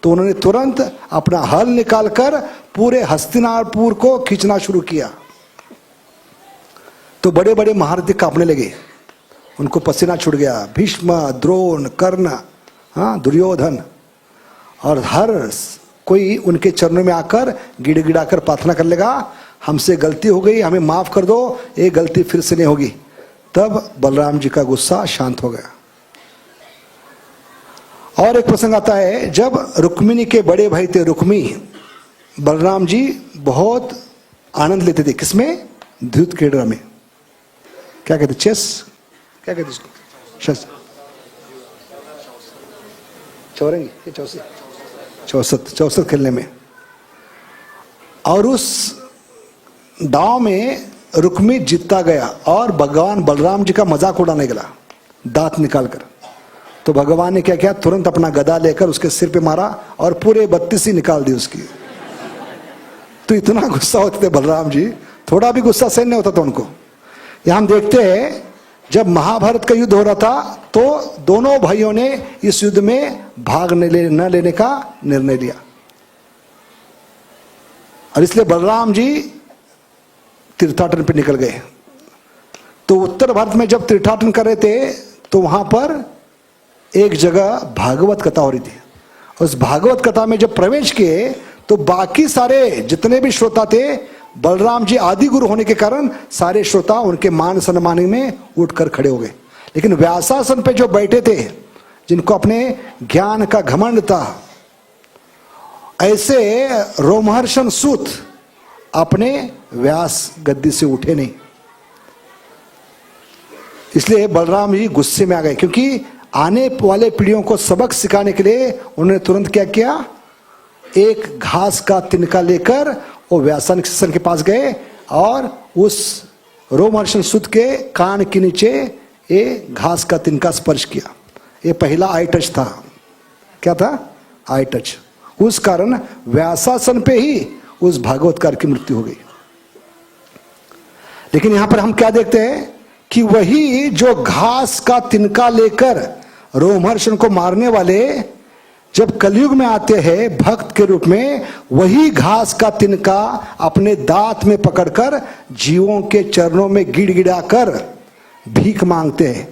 S1: तो उन्होंने तुरंत अपना हल निकालकर पूरे हस्तिनापुर को खींचना शुरू किया। तो बड़े बड़े महारथी कांपने लगे, उनको पसीना छूट गया। भीष्म, द्रोण, कर्ण, हाँ, दुर्योधन, और हर कोई उनके चरणों में आकर गिड़गिड़ा कर प्रार्थना कर लेगा, हमसे गलती हो गई, हमें माफ कर दो, ये गलती फिर से नहीं होगी। तब बलराम जी का गुस्सा शांत हो गया। और एक प्रसंग आता है जब रुक्मिणी के बड़े भाई थे रुक्मी, बलराम जी बहुत आनंद लेते थे किसमें? द्यूत क्रीड़ा में। क्या कहते? चेस, क्या कहते इसको? चौरंगी, चौसत खेलने में। और उस दांव में रुक्मी जीतता गया और भगवान बलराम जी का मजाक उड़ाने गया दांत निकालकर। तो भगवान ने क्या किया? तुरंत अपना गदा लेकर उसके सिर पे मारा और पूरे 32 ही निकाल दी उसकी। तो इतना गुस्सा होते थे बलराम जी, थोड़ा भी गुस्सा सहन नहीं होता था उनको। यहां हम देखते हैं जब महाभारत का युद्ध हो रहा था तो दोनों भाइयों ने इस युद्ध में भाग न लेने का निर्णय लिया, और इसलिए बलराम जी तीर्थाटन पे निकल गए। तो उत्तर भारत में जब तीर्थाटन कर रहे थे तो वहां पर एक जगह भागवत कथा हो रही थी। उस भागवत कथा में जब प्रवेश किए तो बाकी सारे जितने भी श्रोता थे, बलराम जी आदि गुरु होने के कारण सारे श्रोता उनके मान सम्मान में उठकर खड़े हो गए। लेकिन व्यासासन पे जो बैठे थे, जिनको अपने ज्ञान का घमंड था, ऐसे रोमहर्षण सूत अपने व्यास गद्दी से उठे नहीं। इसलिए बलराम जी गुस्से में आ गए, क्योंकि आने वाले पीढ़ियों को सबक सिखाने के लिए उन्होंने तुरंत क्या किया, एक घास का तिनका लेकर वो व्यासन के पास गए और उस रोमहर्षण सूत के कान के नीचे ये घास का तिनका स्पर्श किया। ये पहला आई टच था। क्या था? I touch. उस कारण व्यासासन पे ही उस भागवतकार की मृत्यु हो गई। लेकिन यहां पर हम क्या देखते हैं कि वही जो घास का तिनका लेकर रोमहर्षण को मारने वाले जब कलयुग में आते हैं भक्त के रूप में, वही घास का तिनका अपने दांत में पकड़कर जीवों के चरणों में गिड़गिड़ाकर भीख मांगते हैं।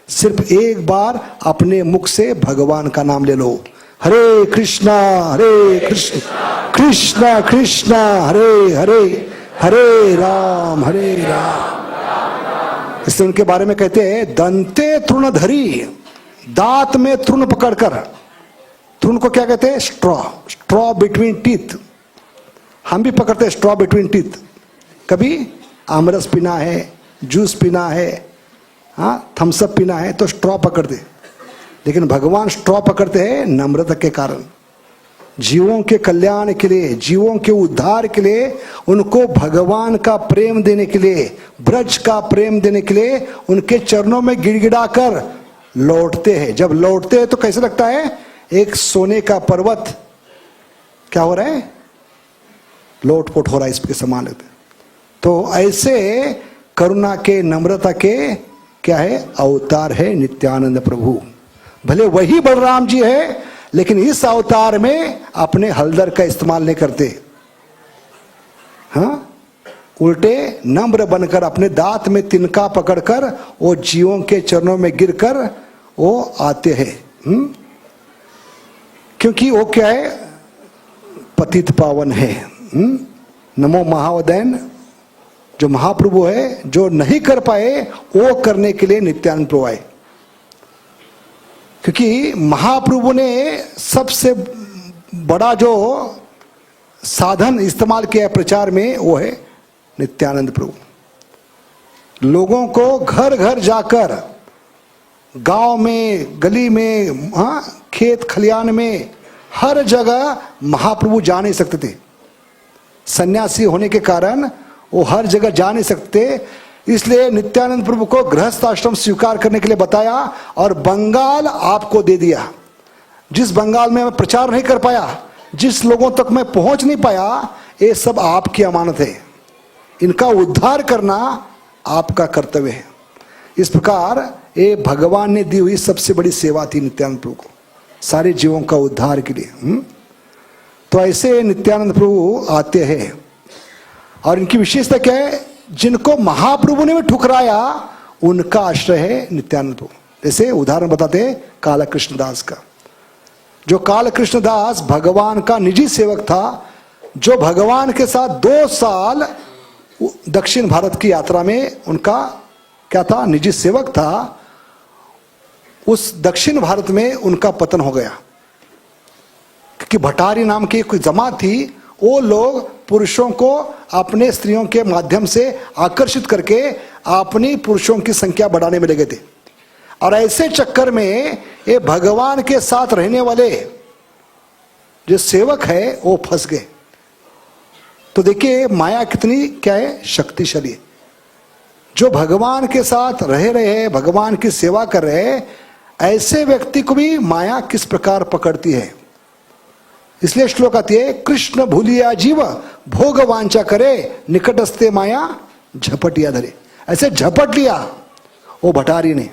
S1: सिर्फ एक बार अपने मुख से भगवान का नाम ले लो, हरे कृष्णा कृष्ण कृष्ण हरे हरे, हरे राम हरे राम। इसलिए उनके बारे में कहते हैं दंते तृणधरी, दांत में तृण पकड़कर। तृण को क्या कहते हैं? Straw, straw between teeth. हम भी पकड़ते हैं स्ट्रॉ बिटवीन टीथ। कभी आमरस पीना है, जूस पीना है, हाँ थम्सअप पीना है तो स्ट्रॉ पकड़ते। लेकिन भगवान स्ट्रॉ पकड़ते हैं नम्रता के कारण, जीवों के कल्याण के लिए, जीवों के उद्धार के लिए, उनको भगवान का प्रेम देने के लिए, ब्रज का प्रेम देने के लिए उनके चरणों में गिड़गिड़ाकर लौटते हैं। जब लौटते हैं तो कैसे लगता है? एक सोने का पर्वत क्या हो रहा है? लोटपोट हो रहा है, इसके समान लगता है। तो ऐसे करुणा के, नम्रता के क्या है? अवतार है नित्यानंद प्रभु। भले वही बलराम जी है, लेकिन इस अवतार में अपने हलदर का इस्तेमाल नहीं करते, हाँ उल्टे नम्र बनकर अपने दांत में तिनका पकड़कर वो जीवों के चरणों में गिरकर वो आते हैं। क्योंकि वो क्या है? पतित पावन है। नमो महावदयन, जो महाप्रभु है, जो नहीं कर पाए वो करने के लिए नित्यानंद प्रभु आए। क्योंकि महाप्रभु ने सबसे बड़ा जो साधन इस्तेमाल किया है प्रचार में, वो है नित्यानंद प्रभु। लोगों को घर घर जाकर, गांव में, गली में, हाँ खेत खलियान में, हर जगह महाप्रभु जा नहीं सकते थे। सन्यासी होने के कारण वो हर जगह जा नहीं सकते। इसलिए नित्यानंद प्रभु को गृहस्थ आश्रम स्वीकार करने के लिए बताया और बंगाल आपको दे दिया। जिस बंगाल में मैं प्रचार नहीं कर पाया, जिस लोगों तक मैं पहुंच नहीं पाया, ये सब आपकी अमानत है। इनका उद्धार करना आपका कर्तव्य है। इस प्रकार ये भगवान ने दी हुई सबसे बड़ी सेवा थी नित्यानंद प्रभु को, सारे जीवों का उद्धार के लिए। तो ऐसे नित्यानंद प्रभु आते हैं और इनकी विशेषता क्या है? जिनको महाप्रभु ने भी ठुकराया उनका आश्रय है नित्यानंद प्रभु। जैसे उदाहरण बताते हैं काला कृष्णदास का। जो काला कृष्णदास भगवान का निजी सेवक था, जो भगवान के साथ 2 साल दक्षिण भारत की यात्रा में उनका क्या था? निजी सेवक था। उस दक्षिण भारत में उनका पतन हो गया, क्योंकि भटारी नाम की कोई जमात थी। वो लोग पुरुषों को अपने स्त्रियों के माध्यम से आकर्षित करके अपनी पुरुषों की संख्या बढ़ाने में लगे थे। और ऐसे चक्कर में ये भगवान के साथ रहने वाले जो सेवक है वो फंस गए। तो देखिए माया कितनी क्या है? शक्तिशाली है। जो भगवान के साथ रह रहे हैं, भगवान की सेवा कर रहे हैं, ऐसे व्यक्ति को भी माया किस प्रकार पकड़ती है। इसलिए श्लोक आती है, कृष्ण भूलिया जीव भोग वांछा करे, निकटस्थे माया झपटिया धरे। ऐसे झपट लिया, वो भटारी ने,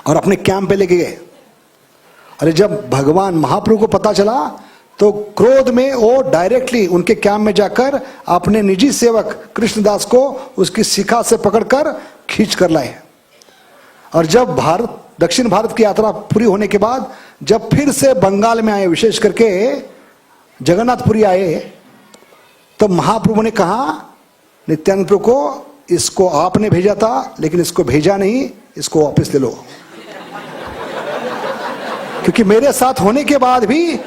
S1: और अपने कैंप पे लेके गए। अरे जब भगवान महाप्रभु को पता चला तो क्रोध में वो डायरेक्टली उनके कैंप में जाकर अपने निजी सेवक कृष्णदास को उसकी शिखा से पकड़कर खींच कर लाए। और जब दक्षिण भारत की यात्रा पूरी होने के बाद जब फिर से बंगाल में आए, विशेष करके जगन्नाथपुरी आए, तो महाप्रभु ने कहा नित्यानंद प्रभु को, इसको आपने भेजा था लेकिन इसको भेजा नहीं, इसको वापस ले लो, क्योंकि मेरे साथ होने के बाद भी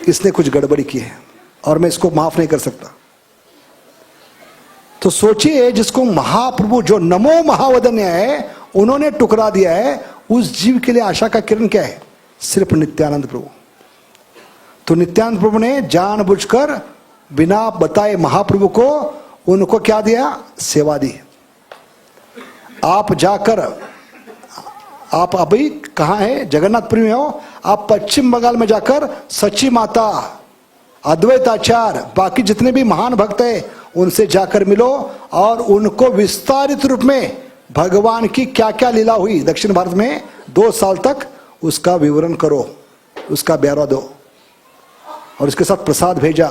S1: इसने कुछ गड़बड़ी की है और मैं इसको माफ नहीं कर सकता। तो सोचिए, जिसको महाप्रभु जो नमो महावदन्य है उन्होंने टुकरा दिया है, उस जीव के लिए आशा का किरण क्या है? सिर्फ नित्यानंद प्रभु। तो नित्यानंद प्रभु ने जानबूझकर बिना बताए महाप्रभु को उनको क्या दिया? सेवा दी। आप जाकर, आप अभी कहाँ है? जगन्नाथपुरी में हो, आप पश्चिम बंगाल में जाकर सच्ची माता, अद्वैताचार्य, बाकी जितने भी महान भक्त हैं उनसे जाकर मिलो और उनको विस्तारित रूप में भगवान की क्या क्या लीला हुई दक्षिण भारत में 2 साल तक, उसका विवरण करो, उसका ब्यौरा दो, और उसके साथ प्रसाद भेजा।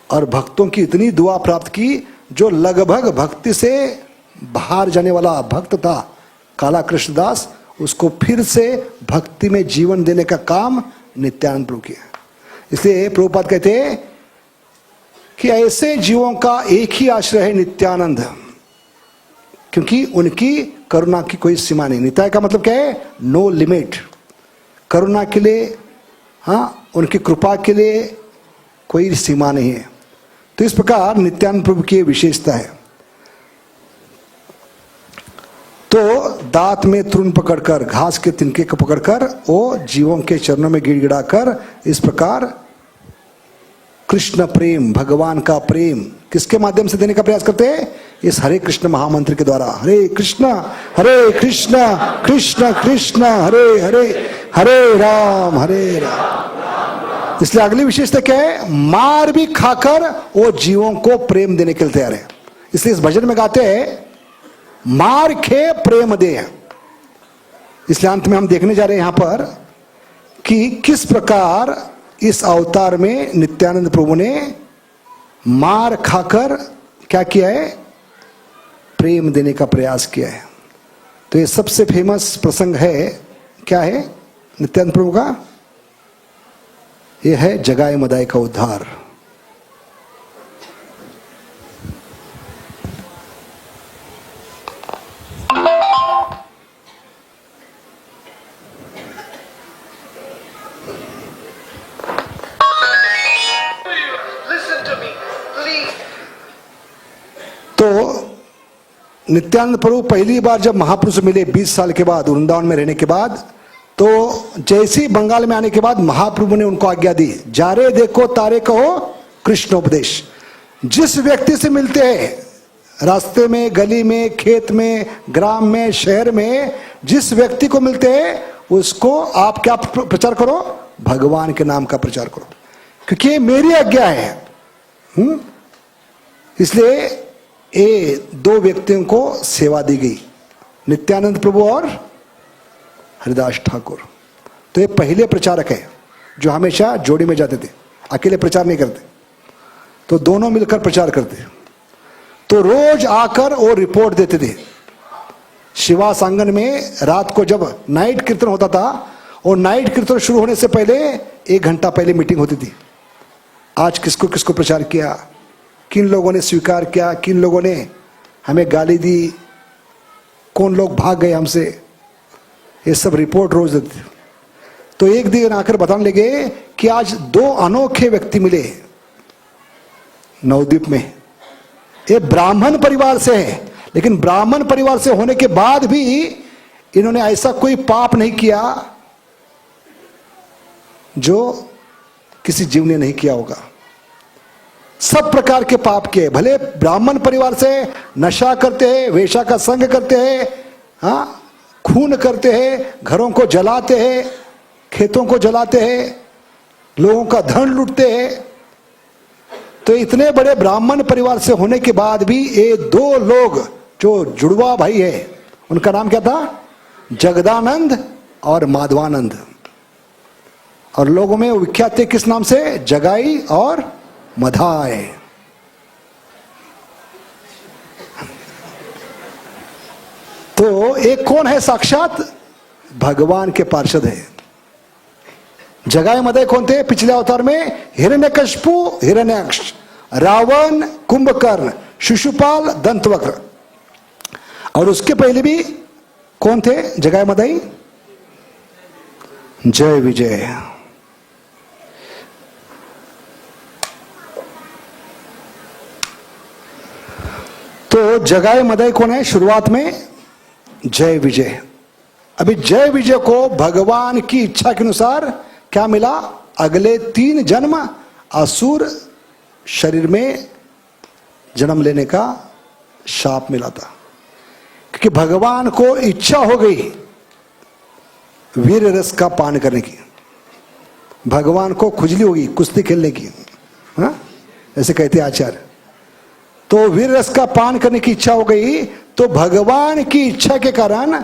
S1: और भक्तों की इतनी दुआ प्राप्त की, जो लगभग भक्ति से बाहर जाने वाला भक्त था काला कृष्णदास, उसको फिर से भक्ति में जीवन देने का काम नित्यानंद प्रभु किया। इसलिए प्रभुपाद कहते हैं कि ऐसे जीवों का एक ही आश्रय है नित्यानंद, क्योंकि उनकी करुणा की कोई सीमा नहीं। नित्याय का मतलब क्या है? No limit. करुणा के लिए, हाँ, उनकी कृपा के लिए कोई सीमा नहीं है। तो इस प्रकार नित्यानंद प्रभु की विशेषता है। तो दांत में तृण पकड़कर, घास के तिनके को पकड़कर वो जीवों के चरणों में गिड़गिड़ाकर इस प्रकार कृष्ण प्रेम, भगवान का प्रेम किसके माध्यम से देने का प्रयास करते हैं? इस हरे कृष्ण महामंत्र के द्वारा। हरे कृष्ण कृष्ण कृष्ण हरे हरे, हरे राम। इसलिए अगली विशेषता क्या है? मार भी खाकर वो जीवों को प्रेम देने के लिए तैयार है। इसलिए इस भजन में गाते हैं, मार खे प्रेम दे। इसलिए अंत में हम देखने जा रहे हैं यहां पर कि किस प्रकार इस अवतार में नित्यानंद प्रभु ने मार खाकर क्या किया है? प्रेम देने का प्रयास किया है। तो ये सबसे फेमस प्रसंग है, क्या है नित्यानंद प्रभु का? यह है जगाए मदाए का उद्धार। तो नित्यानंद प्रभु पहली बार जब महाप्रभु से मिले 20 साल के बाद, वृंदावन में रहने के बाद, तो जैसे ही बंगाल में आने के बाद महाप्रभु ने उनको आज्ञा दी, जा रे देखो तारे कहो कृष्ण उपदेश। जिस व्यक्ति से मिलते हैं रास्ते में, गली में, खेत में, ग्राम में, शहर में, जिस व्यक्ति को मिलते हैं उसको आप क्या प्रचार करो? भगवान के नाम का प्रचार करो, क्योंकि ये मेरी आज्ञा है। इसलिए ये 2 व्यक्तियों को सेवा दी गई, नित्यानंद प्रभु और हरिदास ठाकुर। तो ये पहले प्रचारक है जो हमेशा जोड़ी में जाते थे, अकेले प्रचार नहीं करते, तो दोनों मिलकर प्रचार करते। तो रोज आकर वो रिपोर्ट देते थे। शिवास आंगन में रात को जब नाइट कीर्तन होता था, और नाइट कीर्तन शुरू होने से पहले 1 घंटा पहले मीटिंग होती थी। आज किसको किसको प्रचार किया, किन लोगों ने स्वीकार किया, किन लोगों ने हमें गाली दी, कौन लोग भाग गए हमसे, ये सब रिपोर्ट रोज देते। तो एक दिन आकर बताने लगे कि आज 2 अनोखे व्यक्ति मिले नवद्वीप में। ये ब्राह्मण परिवार से है, लेकिन ब्राह्मण परिवार से होने के बाद भी इन्होंने ऐसा कोई पाप नहीं किया जो किसी जीव ने नहीं किया होगा। सब प्रकार के पाप किए, भले ब्राह्मण परिवार से, नशा करते हैं, वेश्या का संग करते हैं, हाँ, खून करते हैं, घरों को जलाते हैं, खेतों को जलाते हैं, लोगों का धन लूटते हैं, तो इतने बड़े ब्राह्मण परिवार से होने के बाद भी ये दो लोग जो जुड़वा भाई है, उनका नाम क्या था? जगदानंद और माधवानंद। और लोगों में वो विख्यात थे किस नाम से? जगाई और मधाय। तो एक कौन है? साक्षात भगवान के पार्षद है। जगाई मधाय कौन थे? पिछले अवतार में हिरण्यकशिपु, हिरण्याक्ष, रावण, कुंभकर्ण, शिशुपाल, दंतवक्र। और उसके पहले भी कौन थे जगाई मधाई? जय विजय। तो जगाई मधाई कौन है? शुरुआत में जय विजय। अभी जय विजय को भगवान की इच्छा के अनुसार क्या मिला? अगले 3 जन्म असुर शरीर में जन्म लेने का शाप मिला था, क्योंकि भगवान को इच्छा हो गई वीर रस का पान करने की। भगवान को खुजली होगी कुश्ती खेलने की, हाँ ऐसे कहते आचार्य। तो वीर रस का पान करने की इच्छा हो गई, तो भगवान की इच्छा के कारण,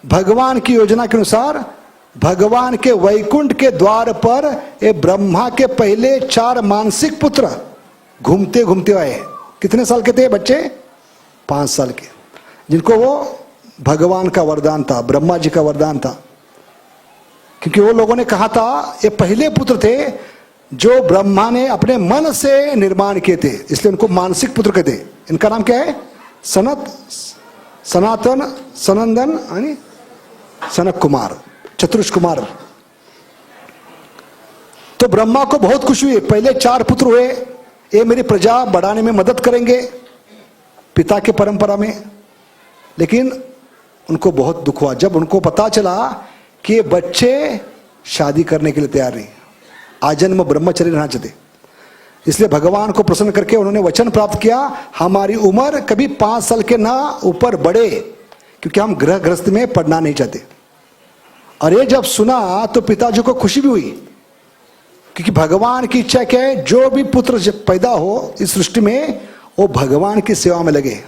S1: भगवान की योजना के अनुसार, भगवान के वैकुंठ के द्वार पर ये ब्रह्मा के पहले 4 मानसिक पुत्र घूमते घूमते आए। कितने साल के थे बच्चे? 5 साल के, जिनको वो भगवान का वरदान था, ब्रह्मा जी का वरदान था। क्योंकि वो लोगों ने कहा था ये पहले पुत्र थे जो ब्रह्मा ने अपने मन से निर्माण किए थे, इसलिए उनको मानसिक पुत्र कहते। इनका नाम क्या है? सनातन, सनंदन यानी सनक कुमार, चतुर्ष कुमार। तो ब्रह्मा को बहुत खुशी हुई, पहले 4 पुत्र हुए, ये मेरी प्रजा बढ़ाने में मदद करेंगे पिता के परंपरा में। लेकिन उनको बहुत दुख हुआ जब उनको पता चला कि ये बच्चे शादी करने के लिए तैयार नहीं, आजन्म ब्रह्मचर्य रहना चाहते। इसलिए भगवान को प्रसन्न करके उन्होंने वचन प्राप्त किया, हमारी उम्र कभी 5 साल के ना ऊपर बढ़े, क्योंकि हम गृह गृहस्थ में पढ़ना नहीं चाहते। और ये जब सुना तो पिताजी को खुशी भी हुई, क्योंकि भगवान की इच्छा क्या है? जो भी पुत्र जब पैदा हो इस सृष्टि में वो भगवान की सेवा में लगे।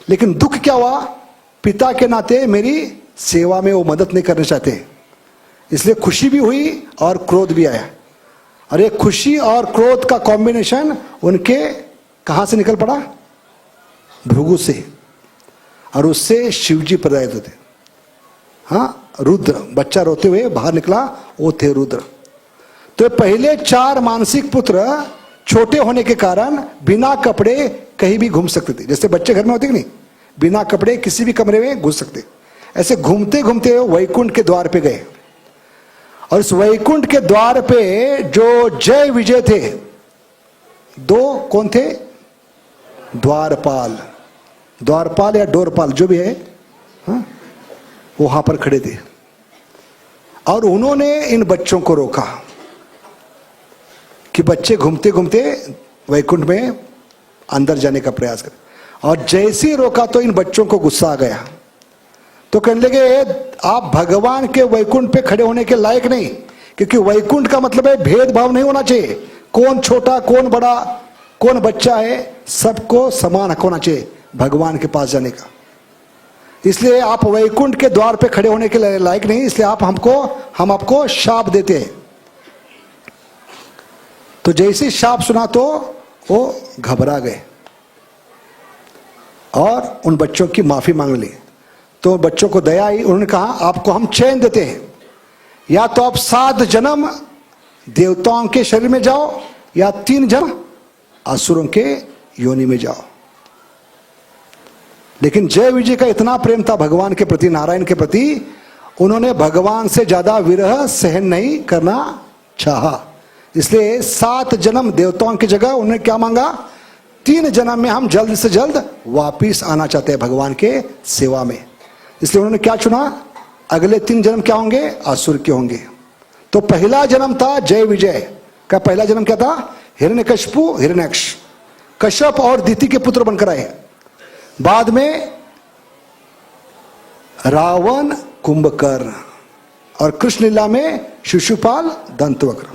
S1: लेकिन दुख क्या हुआ? पिता के नाते मेरी सेवा में वो मदद नहीं करना चाहते। इसलिए खुशी भी हुई और क्रोध भी आया। और ये खुशी और क्रोध का कॉम्बिनेशन उनके कहां से निकल पड़ा? भृगु से। और उससे शिवजी प्रदायित होते। हाँ, रुद्र बच्चा रोते हुए बाहर निकला, वो थे रुद्र। तो पहले 4 मानसिक पुत्र छोटे होने के कारण बिना कपड़े कहीं भी घूम सकते थे। जैसे बच्चे घर में होते कि नहीं, बिना कपड़े किसी भी कमरे में घुस सकते। ऐसे घूमते घूमते वैकुंठ के द्वार पे गए। और इस वैकुंठ के द्वार पे जो जय विजय थे, 2 कौन थे? द्वारपाल, द्वारपाल या डोरपाल जो भी है, हाँ, वहां पर खड़े थे। और उन्होंने इन बच्चों को रोका कि बच्चे घूमते घूमते वैकुंठ में अंदर जाने का प्रयास करें। और जैसे ही रोका तो इन बच्चों को गुस्सा आ गया। तो कहने लगे आप भगवान के वैकुंठ पे खड़े होने के लायक नहीं, क्योंकि वैकुंठ का मतलब है भेदभाव नहीं होना चाहिए। कौन छोटा, कौन बड़ा, कौन बच्चा है, सबको समान हक होना चाहिए भगवान के पास जाने का। इसलिए आप वैकुंठ के द्वार पे खड़े होने के लायक नहीं, इसलिए हम आपको शाप देते हैं। तो जैसे शाप सुना तो वो घबरा गए और उन बच्चों की माफी मांग ली। तो बच्चों को दया आई, उन्होंने कहा आपको हम चैन देते हैं, या तो आप 7 जन्म देवताओं के शरीर में जाओ, या 3 जन्म असुरों के योनि में जाओ। लेकिन जय विजय का इतना प्रेम था भगवान के प्रति, नारायण के प्रति, उन्होंने भगवान से ज्यादा विरह सहन नहीं करना चाहा। इसलिए 7 जन्म देवताओं की जगह उन्होंने क्या मांगा? 3 जन्म में हम जल्द से जल्द वापिस आना चाहते हैं भगवान के सेवा में। इसलिए उन्होंने क्या चुना? अगले 3 जन्म क्या होंगे? असुर के होंगे। तो पहला जन्म था जय विजय का। पहला जन्म क्या था? हिरण्यकशिपु, हिरण्याक्ष, कश्यप और दिति के पुत्र बनकर आए। बाद में रावण, कुंभकर्ण, और कृष्ण लीला में शिशुपाल, दंतवक्र।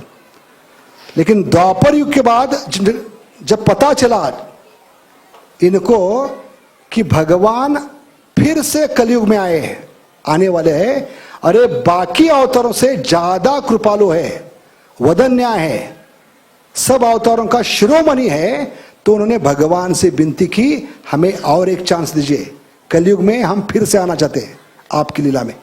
S1: लेकिन द्वापर युग के बाद जब पता चला इनको कि भगवान फिर से कलयुग में आने वाले हैं, अरे बाकी अवतारों से ज्यादा कृपालु है, वदन्या है, सब अवतारों का शिरोमणि है, तो उन्होंने भगवान से विनती की हमें और एक चांस दीजिए, कलयुग में हम फिर से आना चाहते हैं आपकी लीला में।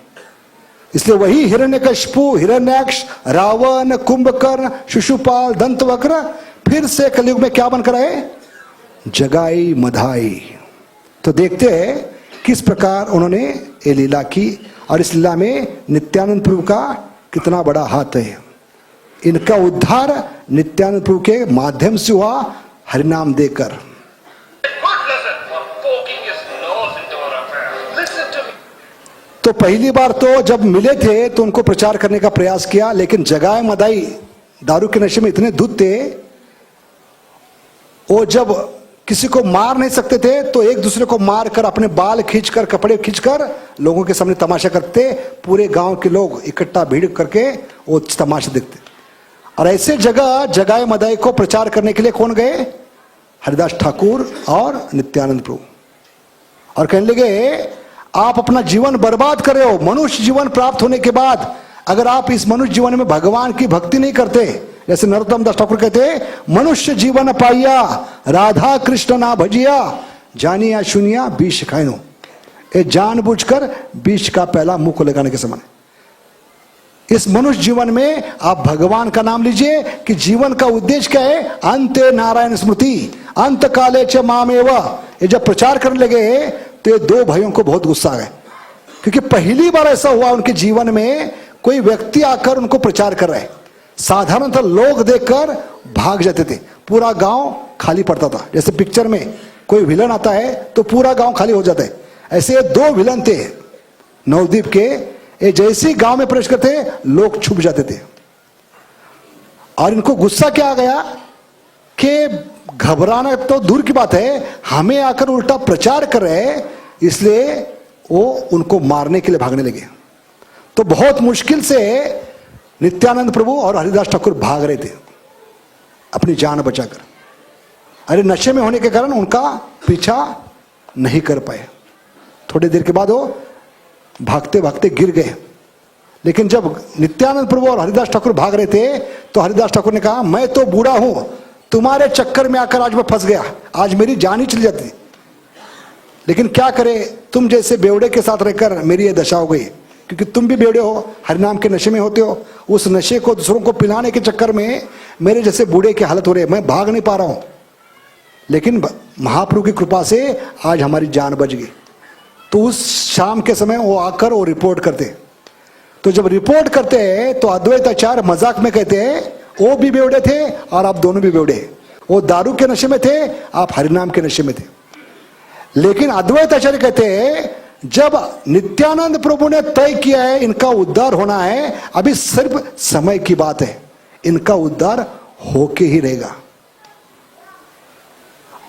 S1: इसलिए वही हिरण्यकशिपु, हिरण्याक्ष, रावण, कुंभकर्ण, शिशुपाल, दंतवक्र फिर से कलयुग में क्या बनकर आए? जगाई मधाई। तो देखते हैं किस प्रकार उन्होंने ये लीला की, और इस लीला में नित्यानंद प्रभु का कितना बड़ा हाथ है। इनका उद्धार नित्यानंद प्रभु के माध्यम से हुआ, हरिनाम देकर। तो पहली बार तो जब मिले थे तो उनको प्रचार करने का प्रयास किया, लेकिन जगाए मदाई दारू के नशे में इतने धुत थे, वो जब किसी को मार नहीं सकते थे तो एक दूसरे को मार कर, अपने बाल खींचकर, कपड़े खींचकर लोगों के सामने तमाशा करते। पूरे गांव के लोग इकट्ठा भीड़ करके वो तमाशा देखते। और ऐसे जगह जगाए मदाई को प्रचार करने के लिए कौन गए? हरिदास ठाकुर और नित्यानंद प्रभु। और कहने लगे आप अपना जीवन बर्बाद कर रहे हो। मनुष्य जीवन प्राप्त होने के बाद अगर आप इस मनुष्य जीवन में भगवान की भक्ति नहीं करते, जैसे नरोत्तम दास ठाकुर कहते, मनुष्य जीवन पाइया राधा कृष्ण ना भजिया, जानिया सुनिया बीच खाइनो। ये जानबूझकर बीच का पहला मुंह को लगाने के समान। इस मनुष्य जीवन में आप भगवान का नाम लीजिए कि जीवन का उद्देश्य क्या है? अंते नारायण स्मृति अंत काले च मामेव। ये जब प्रचार करने लगे तो ये दो भाइयों को बहुत गुस्सा आ गया, क्योंकि पहली बार ऐसा हुआ उनके जीवन में कोई व्यक्ति आकर उनको प्रचार कर रहा है। साधारणतः लोग देखकर भाग जाते थे, पूरा गांव खाली पड़ता था। जैसे पिक्चर में कोई विलन आता है तो पूरा गांव खाली हो जाता है, ऐसे दो विलन थे नवद्वीप के। ये जैसे गांव में प्रवेश करते लोग छुप जाते थे। और इनको गुस्सा क्या आ गया कि घबराना तो दूर की बात है, हमें आकर उल्टा प्रचार कर रहे हैं, इसलिए वो उनको मारने के लिए भागने लगे। तो बहुत मुश्किल से नित्यानंद प्रभु और हरिदास ठाकुर भाग रहे थे अपनी जान बचाकर। अरे नशे में होने के कारण उनका पीछा नहीं कर पाए। थोड़ी देर के बाद वो भागते भागते गिर गए। लेकिन जब नित्यानंद प्रभु और हरिदास ठाकुर भाग रहे थे तो हरिदास ठाकुर ने कहा मैं तो बूढ़ा हूं, तुम्हारे चक्कर में आकर आज मैं फंस गया, आज मेरी जान ही चली जाती। लेकिन क्या करे, तुम जैसे बेवड़े के साथ रहकर मेरी ये दशा हो गई, क्योंकि तुम भी बेवड़े हो, हरिनाम के नशे में होते हो। उस नशे को दूसरों को पिलाने के चक्कर में मेरे जैसे बूढ़े की हालत हो रही है, मैं भाग नहीं पा रहा हूं। लेकिन महाप्रभु की कृपा से आज हमारी जान बच गई। तो उस शाम के समय वो आकर वो रिपोर्ट करते। तो जब रिपोर्ट करते हैं तो अद्वैताचार्य मजाक में कहते हैं वो भी बेवड़े थे और आप दोनों भी बेवड़े। वो दारू के नशे में थे, आप हरिनाम के नशे में थे। लेकिन अद्वैताचार्य कहते हैं जब नित्यानंद प्रभु ने तय किया है इनका उद्धार होना है, अभी सिर्फ समय की बात है, इनका उद्धार होके ही रहेगा।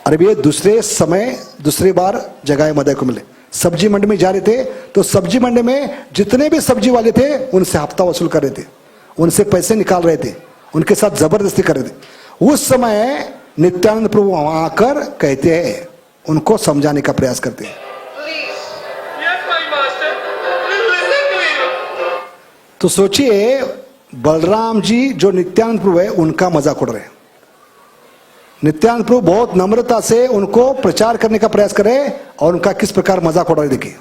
S1: अरे ये दूसरी बार जगाए मदाई को मिले। सब्जी मंडी में जा रहे थे तो सब्जी मंडी में जितने भी सब्जी वाले थे उनसे हफ्ता वसूल कर रहे थे, उनसे पैसे निकाल रहे थे, उनके साथ जबरदस्ती कर रहे थे। उस समय नित्यानंद प्रभु वहां आकर कहते हैं, उनको समझाने का प्रयास करते हैं। तो सोचिए बलराम जी जो नित्यानंद प्रभु है उनका मजाक उड़ रहे हैं। नित्यानंद प्रभु बहुत नम्रता से उनको प्रचार करने का प्रयास करे और उनका किस प्रकार मजाक उड़ा रहे देखिए।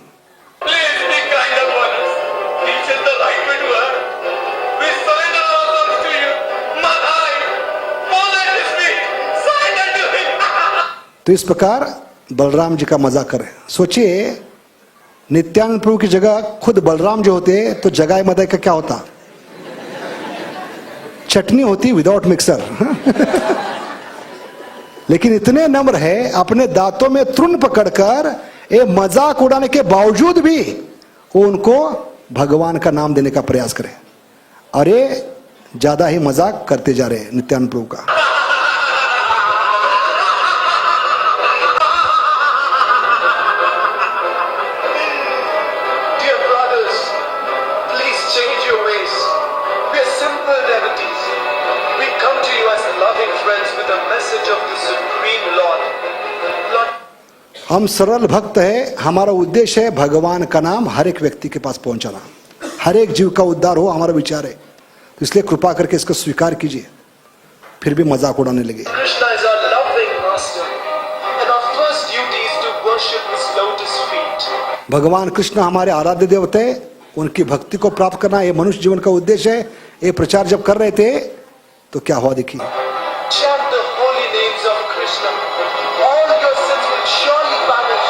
S1: तो इस प्रकार बलराम जी का मजाक कर रहे हैं। सोचिए नित्यानंद प्रभु की जगह खुद बलराम जो होते तो जगाए मदाई का क्या होता? चटनी होती विदाउट मिक्सर। लेकिन इतने नम्र है, अपने दांतों में तृण पकड़कर ये मजाक उड़ाने के बावजूद भी वो उनको भगवान का नाम देने का प्रयास करें। और ये ज्यादा ही मजाक करते जा रहे हैं नित्यानंद प्रभु का।
S2: Change your ways. We are simple devotees. We come to you as
S1: हम सरल भक्त है, हमारा उद्देश्य है भगवान का नाम हर एक व्यक्ति के पास पहुंचाना, हर एक जीव का उद्धार हो, हमारा विचार है। तो इसलिए कृपा करके इसको स्वीकार कीजिए, फिर भी मजाक उड़ाने लगे।
S3: Krishna is our loving master, and our first duty is to worship his lotus feet.
S1: भगवान कृष्ण हमारे आराध्य देवता है, उनकी भक्ति को प्राप्त करना ये मनुष्य जीवन का उद्देश्य है। ये प्रचार जब कर रहे थे तो क्या हुआ देखिए।
S3: Chant the holy names of Krishna. All your sins will surely vanish.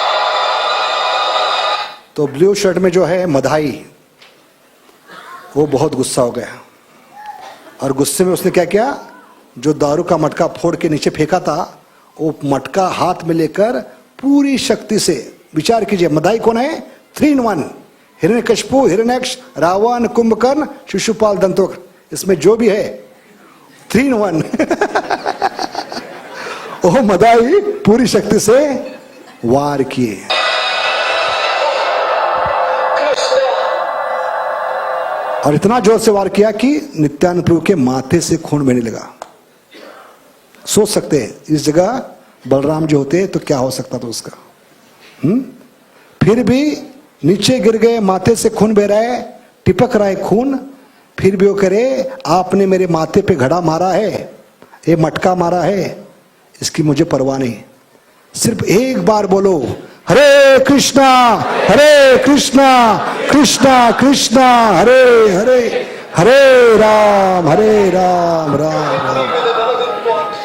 S1: तो ब्लू शर्ट में जो है मधाई, वो बहुत गुस्सा हो गया, और गुस्से में उसने क्या किया, जो दारू का मटका फोड़ के नीचे फेंका था, वो मटका हाथ में लेकर पूरी शक्ति से, विचार कीजिए मदाई कौन है, 3 in 1, हिरण्यकशिपु, हिरण्यक्ष, रावण, कुंभकर्ण, शिशुपाल, दंतवक्र, इसमें जो भी है 3 in 1 वो मदाई पूरी शक्ति से वार किए। और इतना जोर से वार किया कि नित्यानंद प्रभु के माथे से खून बहने लगा। सोच सकते हैं इस जगह बलराम जो होते तो क्या हो सकता था उसका। फिर भी नीचे गिर गए, माथे से खून बह रहा है, टिपक रहा है खून, फिर भी वो करे आपने मेरे माथे पे घड़ा मारा है, ये मटका मारा है, इसकी मुझे परवाह नहीं, सिर्फ एक बार बोलो हरे कृष्णा कृष्णा कृष्णा हरे हरे, हरे Ram Ram Ram.
S3: With another point,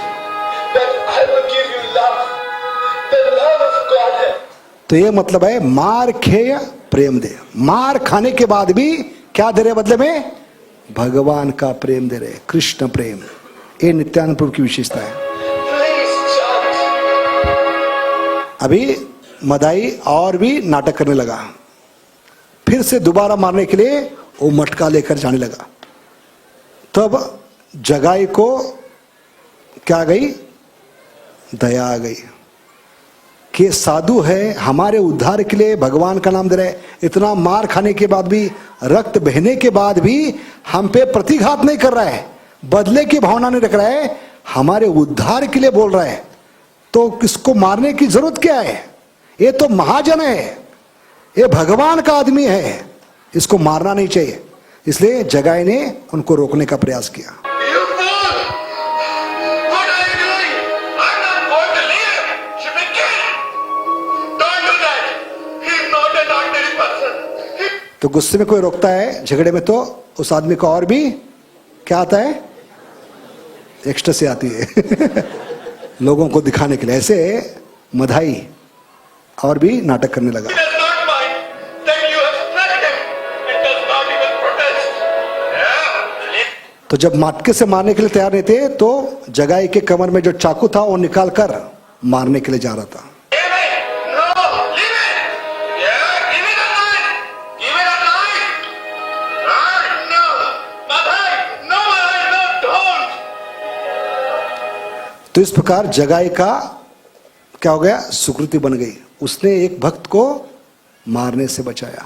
S3: that I will give you love, the love of Godhead.
S1: तो ये मतलब है मार खेय प्रेम दे, मार खाने के बाद भी क्या दे रहे बदले में, भगवान का प्रेम दे रहे, कृष्ण प्रेम। ये नित्यानंद प्रभु की विशेषता है।
S3: Please chant.
S1: अभी मदाई और भी नाटक करने लगा, फिर से दोबारा मारने के लिए वो मटका लेकर जाने लगा। तब जगाई को क्या आ गई, दया आ गई कि साधु है, हमारे उद्धार के लिए भगवान का नाम दे रहे, इतना मार खाने के बाद भी, रक्त बहने के बाद भी हम पे प्रतिघात नहीं कर रहा है, बदले की भावना नहीं रख रहा है, हमारे उद्धार के लिए बोल रहा है, तो किसको मारने की जरूरत क्या है। ये तो महाजन है, ये भगवान का आदमी है, इसको मारना नहीं चाहिए। इसलिए जगाई ने उनको रोकने का प्रयास किया।
S3: You fool! What are you doing? I'm not going to leave him. She will kill him. Don't do that. He's not an ordinary person.
S1: तो गुस्से में कोई रोकता है झगड़े में, तो उस आदमी को और भी क्या आता है, एक्स्ट्रा से आती है लोगों को दिखाने के लिए। ऐसे मधाई और भी नाटक करने लगा।
S3: He does not mind that you have struck him and does not even protest. Yeah.
S1: तो जब मटके से मारने के लिए तैयार नहीं थे, तो जगाई के कमर में जो चाकू था वो निकाल कर मारने के लिए जा रहा था।
S3: Leave it. No, leave it. Yeah, give me the knife. Give me the knife. No, Madhai, no, don't.
S1: तो इस प्रकार जगाई का क्या हो गया, सुकृति बन गई, उसने एक भक्त को मारने से बचाया।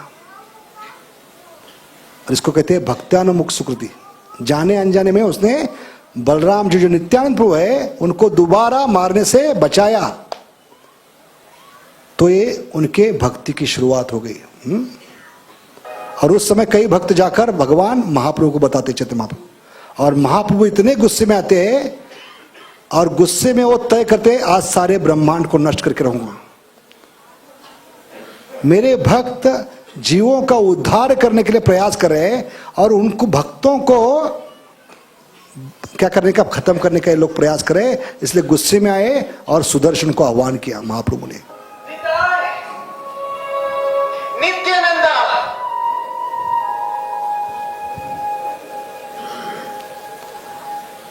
S1: और इसको कहते हैं भक्त्यानुमुख सुकृति। जाने अनजाने में उसने बलराम जी जो नित्यानंद प्रभु है उनको दोबारा मारने से बचाया, तो ये उनके भक्ति की शुरुआत हो गई। और उस समय कई भक्त जाकर भगवान महाप्रभु को बताते, चैतन्य महाप्रभु, और महाप्रभु इतने गुस्से में आते हैं और गुस्से में वो तय करते, आज सारे ब्रह्मांड को नष्ट करके रहूंगा। मेरे भक्त जीवों का उद्धार करने के लिए प्रयास कर रहे हैं, और उनको भक्तों को क्या करने का, खत्म करने का ये लोग प्रयास करें। इसलिए गुस्से में आए और सुदर्शन को आह्वान किया महाप्रभु ने।
S3: नित्यानंदा,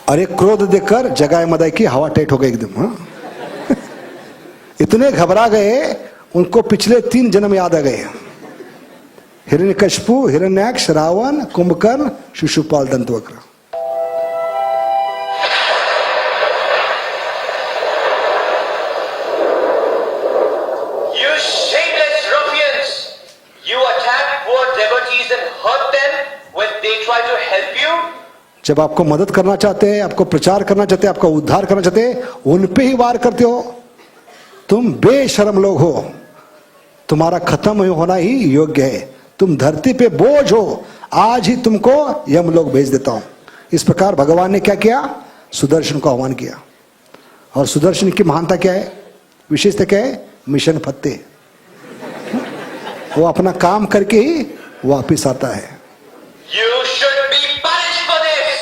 S1: और एक क्रोध देखकर जगाई मदाई की हवा टाइट हो गई एकदम। इतने घबरा गए, उनको पिछले 3 जन्म याद आ गए, Hiranyakashipu, Hiranyaksha, Ravan, Kumbhakarna, Shishupal, Dantavakra.
S2: You shameless ruffians! You attack poor devotees and hurt them when they try to help you?
S1: जब आपको मदद करना चाहते हैं, आपको प्रचार करना चाहते हैं, आपका उद्धार करना चाहते हैं, उन पे ही वार करते हो, तुम बेशरम लोग हो, तुम्हारा खत्म होना ही योग्य है, तुम धरती पे बोझ हो, आज ही तुमको यमलोक भेज देता हूं। इस प्रकार भगवान ने क्या किया? सुदर्शन को आह्वान किया। और सुदर्शन की महानता क्या है, विशेषता क्या है? मिशन फत्ते। वो अपना काम करके ही वापिस आता है।
S2: You should be punished for this.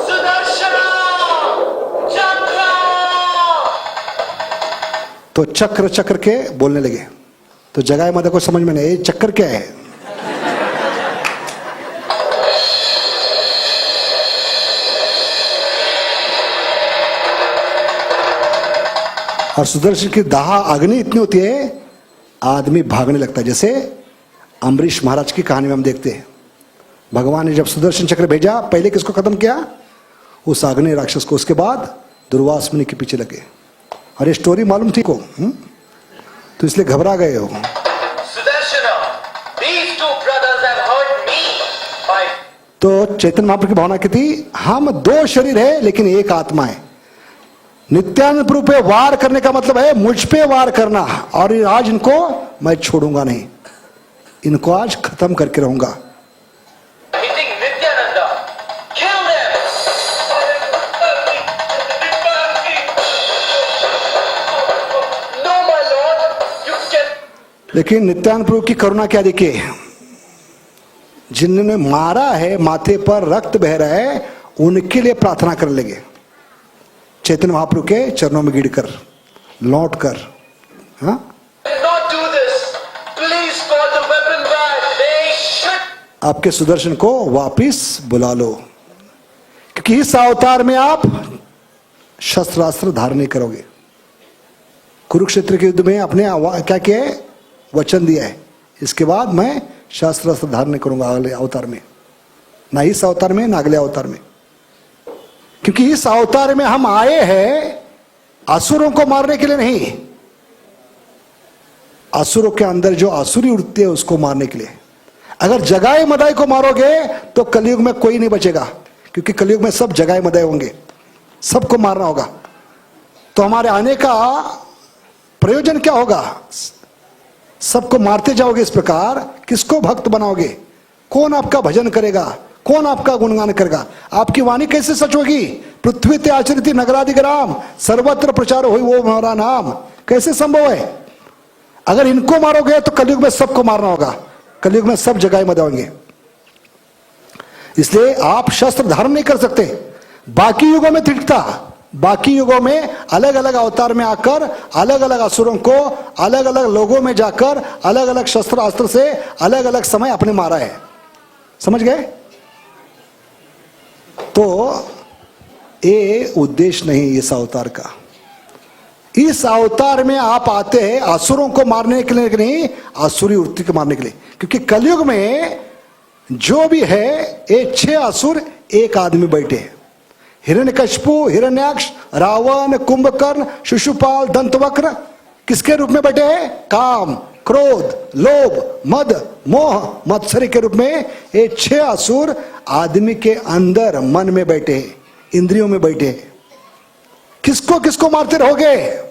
S2: Sudarshana Chakra.
S1: तो चक्र चक्र के बोलने लगे। तो जगाए माता को समझ में नहीं, ये चक्कर क्या है? और सुदर्शन की दाह अग्नि इतनी होती है, आदमी भागने लगता है। जैसे अम्बरीश महाराज की कहानी में हम देखते हैं, भगवान ने जब सुदर्शन चक्र भेजा, पहले किसको खत्म किया? उस अग्नि राक्षस को। उसके बाद दुर्वास मुनि के पीछे लगे। और ये स्टोरी मालूम थी को, तो इसलिए घबरा गए हो।
S2: Sudarshana, these two brothers have hurt me by.
S1: तो चैतन्य महाप्रभु की भावना की थी, हम दो शरीर है लेकिन एक आत्मा है। नित्यानंद प्रभु पे वार करने का मतलब है मुझ पे वार करना। और आज इनको मैं छोड़ूंगा नहीं, इनको आज खत्म करके रहूंगा।
S2: Hitting Nityananda. Kill them. No, my lord. You can.
S1: लेकिन नित्यानंद प्रभु की करुणा क्या देखिए, जिन्होंने मारा है, माथे पर रक्त बह रहा है, उनके लिए प्रार्थना करने लगे। चैतन्य महाप्रभु के चरणों में गिरकर, लौट कर, हाँ,
S2: Not do this. Please call the weapon back. They should.
S1: आपके सुदर्शन को वापिस बुला लो, क्योंकि इस अवतार में आप शस्त्रास्त्र धारण नहीं करोगे। कुरुक्षेत्र के युद्ध में आपने क्या किया है? वचन दिया है, इसके बाद मैं शस्त्रास्त्र धारण नहीं करूंगा अगले अवतार में, ना इस अवतार में ना अगले अवतार में। क्योंकि इस अवतार में हम आए हैं असुरों को मारने के लिए नहीं, असुरों के अंदर जो आसुरी उड़ती है उसको मारने के लिए। अगर जगाए मदाई को मारोगे तो कलयुग में कोई नहीं बचेगा, क्योंकि कलयुग में सब जगाए मदाई होंगे, सबको मारना होगा। तो हमारे आने का प्रयोजन क्या होगा? सबको मारते जाओगे इस प्रकार, किसको भक्त बनाओगे? कौन आपका भजन करेगा? कौन आपका गुणगान करेगा? आपकी वाणी कैसे सच होगी? पृथ्वी ते आचरित नगरादिग्राम, सर्वत्र प्रचार हुई वो हमारा नाम। कैसे संभव है? अगर इनको मारोगे तो कलयुग में सबको मारना होगा, कलयुग में सब जगह मदे होंगे। इसलिए आप शस्त्र धारण नहीं कर सकते। बाकी युगों में तीर्थता, बाकी युगों में अलग अलग अवतार में आकर अलग अलग असुरों को अलग अलग लोगों में जाकर अलग अलग शस्त्र अस्त्र से अलग अलग समय अपने मारा है। समझ गए? तो ये उद्देश्य नहीं इस अवतार का। इस अवतार में आप आते हैं असुरों को मारने के लिए नहीं, आसुरी वृत्ति को मारने के लिए। क्योंकि कलयुग में जो भी है ये 6 असुर एक आदमी बैठे हैं। हिरण्यकशिपु, हिरण्याक्ष, रावण, कुंभकर्ण, शिशुपाल, दंतवक्र किसके रूप में बैठे हैं? काम, क्रोध, लोभ, मद, मोह, मत्सरी के रूप में ये 6 असुर आदमी के अंदर मन में बैठे हैं, इंद्रियों में बैठे हैं। किसको किसको मारते रहोगे?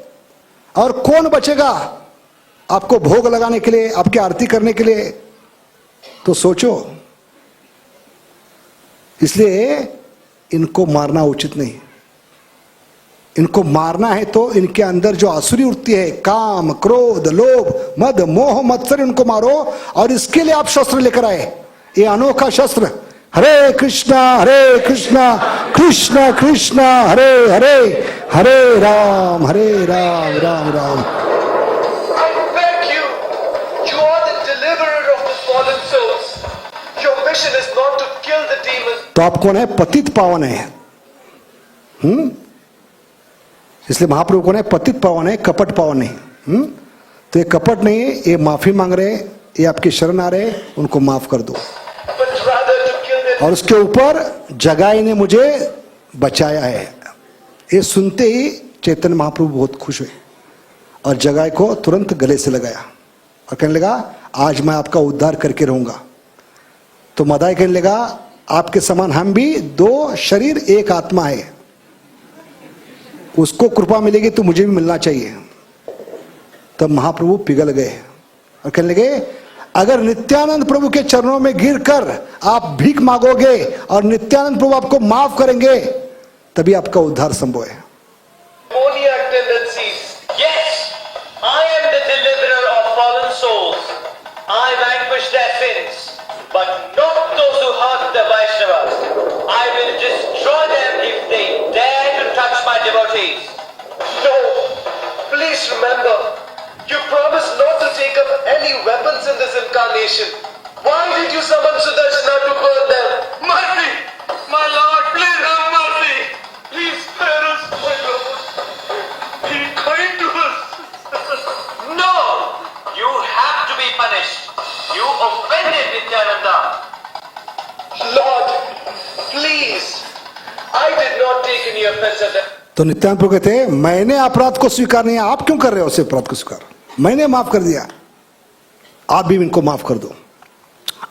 S1: और कौन बचेगा आपको भोग लगाने के लिए, आपकी आरती करने के लिए? तो सोचो। इसलिए इनको मारना उचित नहीं। इनको मारना है तो इनके अंदर जो आसुरी वृत्ति है, काम, क्रोध, लोभ, मद, मोह, मत्सर, इनको मारो। और इसके लिए आप शस्त्र लेकर आए, ये अनोखा शस्त्र। हरे कृष्णा कृष्ण कृष्ण हरे हरे, हरे Ram Ram Ram.
S2: I beg you, you are the deliverer of the fallen souls. Your mission is not to kill the demons.
S1: तो आप कौन है? पतित पावन है। इसलिए महाप्रभु कौन है? पतित पावन है, कपट पावन नहीं। तो ये कपट नहीं है, ये माफी मांग रहे, ये आपकी शरण आ रहे, उनको माफ कर दो।
S2: But rather to kill them.
S1: और उसके ऊपर जगाई ने मुझे बचाया है। ये सुनते ही चैतन्य महाप्रभु बहुत खुश हुए और जगाई को तुरंत गले से लगाया और कहने लगा, आज मैं आपका उद्धार करके रहूंगा। तो मदाई कहने लगा, आपके समान हम भी 2 शरीर एक आत्मा है, उसको कृपा मिलेगी तो मुझे भी मिलना चाहिए। तब महाप्रभु पिघल गए और कहने लगे, अगर नित्यानंद प्रभु के चरणों में गिरकर आप भीख मांगोगे और नित्यानंद प्रभु आपको माफ करेंगे, तभी आपका उद्धार संभव है।
S2: Demoniac tendencies. Yes, I am the deliverer of fallen souls. I vanquish their sins, but not those who hurt the Vaishnavas. I will destroy them if they dare to touch my devotees.
S3: No, please remember, you promised not to take up any weapons in this incarnation. Why did you summon Sudarshana to burn them? Mercy! My Lord, please have mercy! Please spare us, my Lord. Be kind to us.
S2: No, you have to be punished. You offended Nityananda.
S3: Lord, please. I did not take any offense at that.
S1: तो नित्यानंद प्रभु कहते हैं, मैंने अपराध को स्वीकार नहीं, आप क्यों कर रहे हो उसे अपराध को स्वीकार? मैंने माफ कर दिया, आप भी इनको माफ कर दो।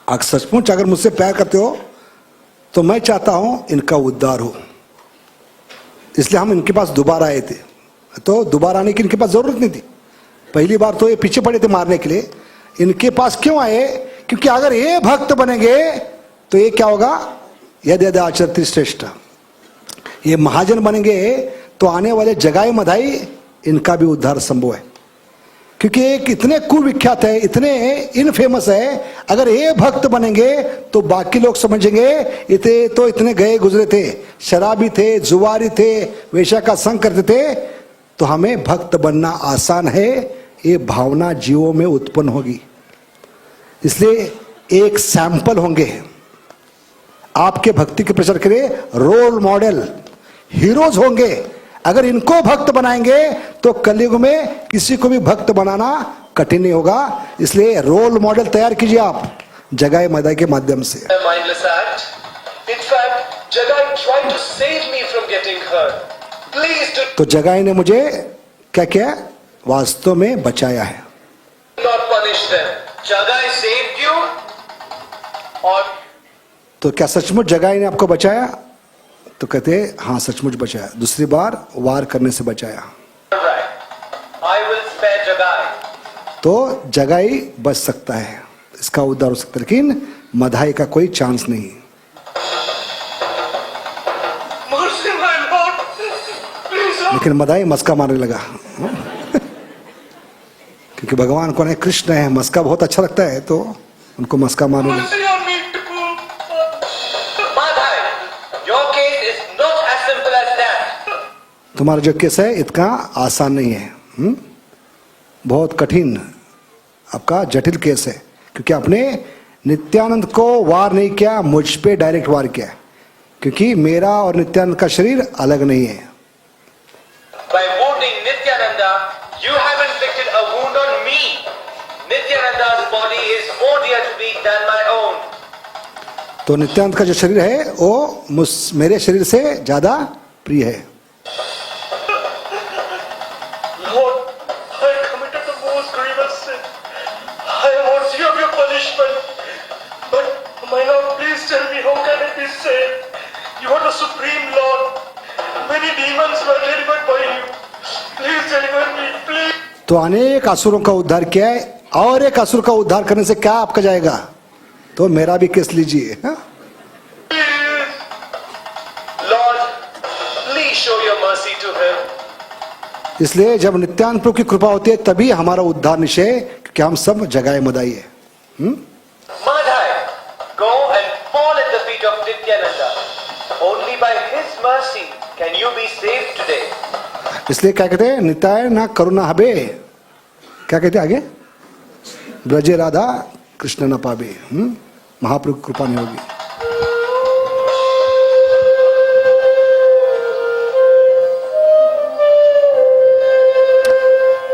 S1: अगर सचमुच अगर मुझसे प्यार करते हो तो मैं चाहता हूं इनका उद्धार हो, इसलिए हम इनके पास दोबारा आए थे। तो दोबारा आने की इनके पास जरूरत नहीं थी, पहली बार तो ये पीछे पड़े थे मारने के लिए। इनके पास क्यों आए? क्योंकि अगर ये भक्त बनेंगे तो ये क्या होगा, यदि यदि आचरति श्रेष्ठ, ये महाजन बनेंगे तो आने वाले जगाई मधाई इनका भी उद्धार संभव है। क्योंकि एक इतने कुविख्यात है, इतने इनफेमस है, अगर ये भक्त बनेंगे तो बाकी लोग समझेंगे इतने तो इतने गए गुजरे थे, शराबी थे, जुआरी थे, वेश्या का संग करते थे, तो हमें भक्त बनना आसान है, ये भावना जीवों में उत्पन्न होगी। इसलिए एक सैंपल होंगे आपके भक्ति के प्रचार के लिए, रोल मॉडल, हीरोज होंगे। अगर इनको भक्त बनाएंगे तो कलयुग में किसी को भी भक्त बनाना कठिन नहीं होगा। इसलिए रोल मॉडल तैयार कीजिए आप जगाई मदाई के माध्यम से।
S3: A mindless act. In fact, Jagai tried to save me from getting hurt. Please do
S1: तो जगाई ने मुझे क्या किया, वास्तव में बचाया है।
S3: not punish them.
S2: Jagai saved you? Or
S1: तो क्या सचमुच जगाई ने आपको बचाया? तो कहते हाँ सचमुच बचाया, दूसरी बार वार करने से बचाया।
S2: right? I will spare Jagai.
S1: तो जगाई बच सकता है, इसका उद्धार हो सकता है, लेकिन मधाई का कोई चांस नहीं।
S3: mercy, my Lord. Please help.
S1: लेकिन मदाई मस्का मारने लगा क्योंकि भगवान कौन है, कृष्ण है, मस्का बहुत अच्छा लगता है, तो उनको मस्का मारने लगा।
S3: Mercy on me too.
S2: Madhai, your case is not as simple as that.
S1: तुम्हारा जो केस है इतना आसान नहीं है, बहुत कठिन, आपका जटिल केस है, क्योंकि आपने नित्यानंद को वार नहीं किया, मुझ पे डायरेक्ट वार किया, क्योंकि मेरा और नित्यानंद का शरीर अलग नहीं है।
S2: By wounding Nityananda, you have inflicted a wound on me. Nityananda's body is more dear to me than my own.
S1: तो नित्यानंद का जो शरीर है वो मेरे शरीर से ज्यादा प्रिय है।
S3: Lord, I committed the most grievous sin. I am worthy of your punishment. But my Lord, please tell me, how can I be saved? You are the supreme Lord. Many demons were delivered by you. Please deliver me, please.
S1: तो अनेक असुरों का उद्धार किया है, और एक असुर का उद्धार करने से क्या आपका जाएगा? तो मेरा भी केस लीजिए।
S3: Lord, please show your mercy to him.
S1: इसलिए जब नित्यानंद प्रभु की कृपा होती है तभी हमारा उद्धार निश्चय है, क्योंकि हम सब जगाए मदाई है।
S2: Madhai, go and fall at the feet of Nityananda. Only by his mercy can you be saved today.
S1: इसलिए क्या कहते हैं, निताय ना करुणा हबे, क्या कहते हैं आगे, ब्रजे राधा कृष्ण न पावे, महाप्रभु की कृपा नहीं होगी।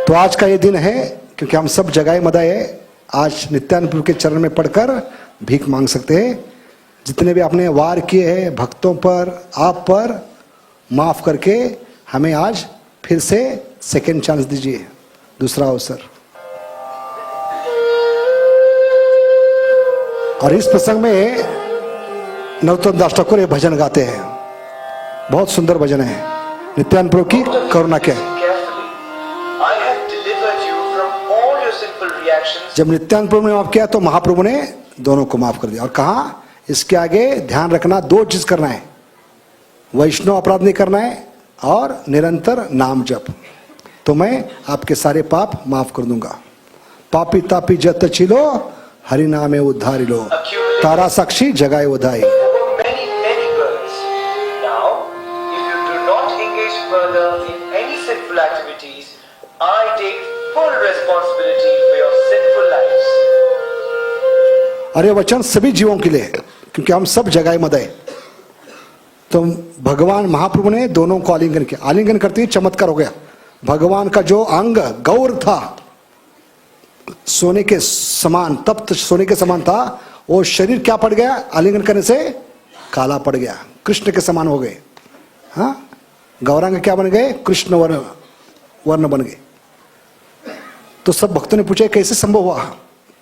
S1: तो आज का ये दिन है, क्योंकि हम सब जगाए मदाई है, आज नित्यानंद प्रभु के चरण में पढ़कर भीख मांग सकते हैं। जितने भी आपने वार किए हैं भक्तों पर, आप पर, माफ करके हमें आज फिर से सेकेंड चांस दीजिए, दूसरा अवसर। और इस प्रसंग में नरोत्तम दास ठाकुर ये भजन गाते हैं, बहुत सुंदर भजन है, नित्यानंद प्रभु की करुणा के।
S2: Carefully, I have delivered you from
S1: जब नित्यानंद प्रभु ने माफ किया तो महाप्रभु ने दोनों को माफ कर दिया। और कहा इसके आगे ध्यान रखना, दो चीज करना है, वैष्णव अपराध नहीं करना है और निरंतर नाम जप, तो मैं आपके सारे पाप माफ कर दूंगा। पापी तापी जत छिलो हरि नामे उद्धारिलो, तारा साक्षी जगाए उधाई।
S2: many, many births. Now, if you do not engage further in any sinful activities, I take full responsibility for your sinful lives.
S1: और ये वचन सभी जीवों के लिए है, क्योंकि हम सब जगाए मदय। तो भगवान महाप्रभु ने दोनों को आलिंगन किया, आलिंगन करते ही चमत्कार हो गया। भगवान का जो अंग गौर था, सोने के समान, तप्त सोने के समान था, वो शरीर क्या पड़ गया, आलिंगन करने से काला पड़ गया, कृष्ण के समान हो गए। हाँ, गौरांग क्या बन गए, कृष्ण वर्ण बन गए। तो सब भक्तों ने पूछा कैसे संभव हुआ,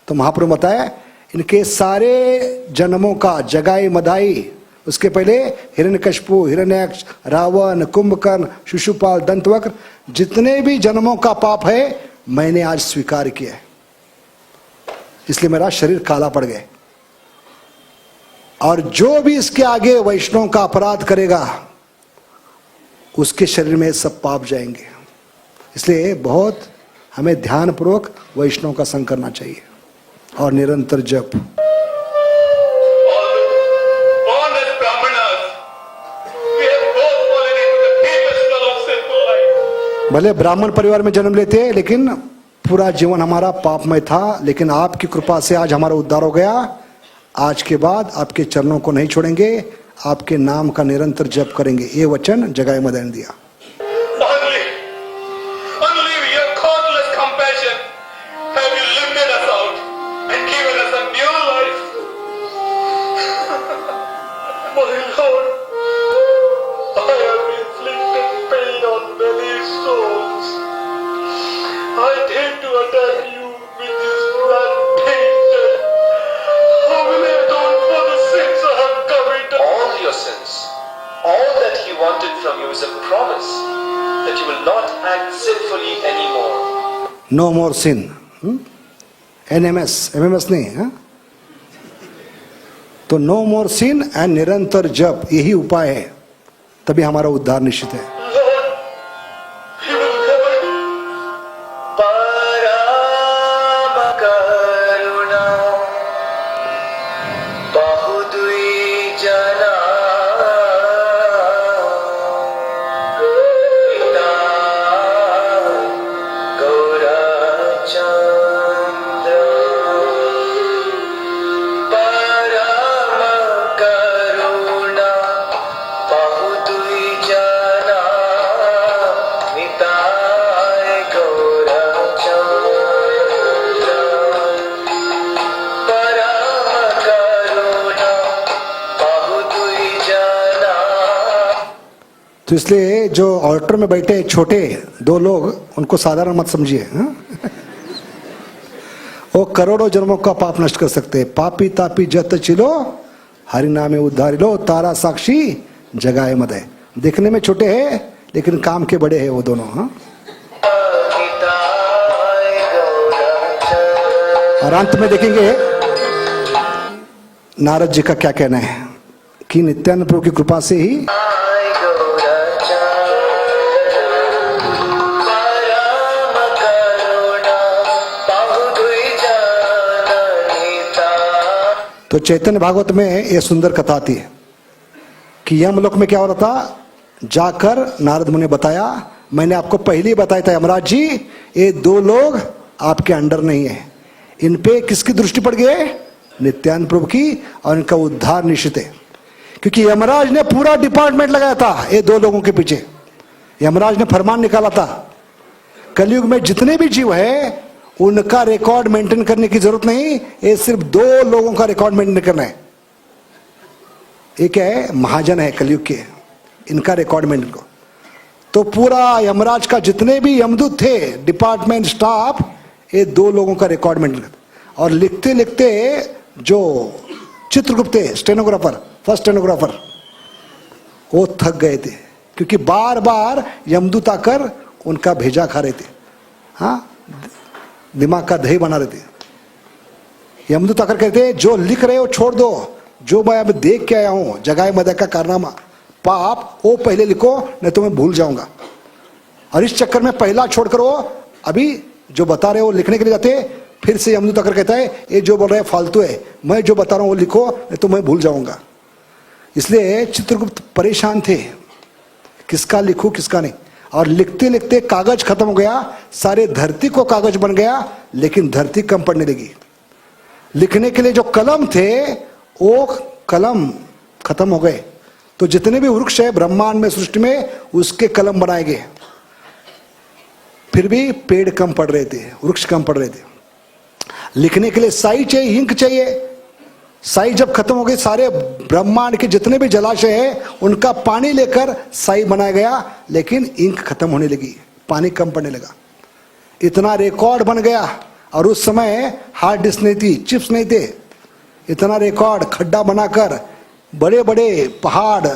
S1: तो महाप्रभु बताया इनके सारे जन्मों का जगाई मदाई, उसके पहले हिरण्यकशिपु, हिरण्याक्ष, रावण, कुंभकर्ण, शिशुपाल, दंतवक्र, जितने भी जन्मों का पाप है मैंने आज स्वीकार किया है, इसलिए मेरा शरीर काला पड़ गया। और जो भी इसके आगे वैष्णव का अपराध करेगा उसके शरीर में सब पाप जाएंगे। इसलिए बहुत हमें ध्यानपूर्वक वैष्णव का संग करना चाहिए और निरंतर जप।
S3: Born as Brahmanas, we have both fallen into the deepest well of sinful life.
S1: भले ब्राह्मण परिवार में जन्म लेते हैं, लेकिन पूरा जीवन हमारा पापमय था, लेकिन आपकी कृपा से आज हमारा उद्धार हो गया। आज के बाद आपके चरणों को नहीं छोड़ेंगे, आपके नाम का निरंतर जप करेंगे, ये वचन जगाए मदय ने दिया।
S3: Only with your causeless compassion have you lifted us out and given us a new life. My Lord, I have inflicted pain on many souls. I dare to attack you with this blood tainted. How will I atone for the sins I have committed?
S2: All your sins, all that he wanted from you is a promise that you will not act sinfully anymore.
S1: No more sin, MMS नहीं है। तो no more sin and निरंतर जप, यही उपाय है, तभी हमारा उद्धार निश्चित है।
S3: Lord, we will never
S2: परम करुणा बहुद्वी जना पिता गौरचंद्र, परम करुणा बहुद्वी जना पिता गौरचंद्र, परम करुणा बहुद्वी जना।
S1: तो इसलिए जो ऑल्टर में बैठे छोटे दो लोग, उनको साधारण मत समझिए। हाँ? वो करोड़ों जन्मों का पाप नष्ट कर सकते हैं। पापी तापी जत चिलो हरि नामे उद्धारिलो, तारा साक्षी जगाए मदय। दिखने में छोटे हैं लेकिन काम के बड़े हैं वो दोनों। हाँ? और अंत में देखेंगे नारद जी का क्या कहना है कि नित्यानंद प्रभु की कृपा से ही तो चैतन्य भागवत में ये सुंदर कथा आती है कि यमलोक में क्या हो रहा था, जाकर नारद मुनि ने बताया, मैंने आपको पहले ही बताया था यमराज जी, ये दो लोग आपके अंडर नहीं है, इन पे किसकी दृष्टि पड़ गई है, नित्यानंद प्रभु की, और इनका उद्धार निश्चित है। क्योंकि यमराज ने पूरा डिपार्टमेंट लगाया था ये दो लोगों के पीछे। यमराज ने फरमान निकाला था, कलयुग में जितने भी जीव है उनका रिकॉर्ड मेंटेन करने की जरूरत नहीं, ये सिर्फ दो लोगों का रिकॉर्ड मेंटेन करना है। एक है महाजन है कलयुग के, इनका रिकॉर्ड मेंटेन को। तो पूरा यमराज का जितने भी यमदूत थे, डिपार्टमेंट स्टाफ, ये दो लोगों का रिकॉर्ड मेंटेन करता। और लिखते लिखते जो चित्रगुप्त थे, स्टेनोग्राफर, फर्स्ट स्टेनोग्राफर, वो थक गए थे, क्योंकि बार बार यमदूत आकर उनका भेजा खा रहे थे। हाँ, दिमाग का दही बना रहे थे। यमदूत आकर कहते जो लिख रहे हो छोड़ दो, जो मैं अब देख के आया हूं जगाए मदद का कारनामा पाप वो पहले लिखो, नहीं तो मैं भूल जाऊंगा। और इस चक्कर में पहला छोड़कर वो अभी जो बता रहे हो लिखने के लिए जाते, फिर से यमदूत आकर कहता है ये जो बोल रहे हैं फालतू है, मैं जो बता रहा हूं वो लिखो, नहीं तो मैं भूल जाऊंगा। इसलिए चित्रगुप्त परेशान थे किसका लिखूं किसका नहीं, और लिखते लिखते कागज खत्म हो गया, सारे धरती को कागज बन गया, लेकिन धरती कम पड़ने लगी। लिखने के लिए जो कलम थे वो कलम खत्म हो गए, तो जितने भी वृक्ष है ब्रह्मांड में सृष्टि में उसके कलम बनाए गए, फिर भी पेड़ कम पड़ रहे थे, वृक्ष कम पड़ रहे थे। लिखने के लिए स्याही चाहिए, इंक चाहिए, स्याही जब खत्म हो गई, सारे ब्रह्मांड के जितने भी जलाशय हैं उनका पानी लेकर स्याही बनाया गया, लेकिन इंक खत्म होने लगी, पानी कम पड़ने लगा। इतना रिकॉर्ड बन गया, और उस समय हार्ड डिस्क नहीं थी, चिप्स नहीं थे, इतना रिकॉर्ड खड्डा बनाकर बड़े बड़े पहाड़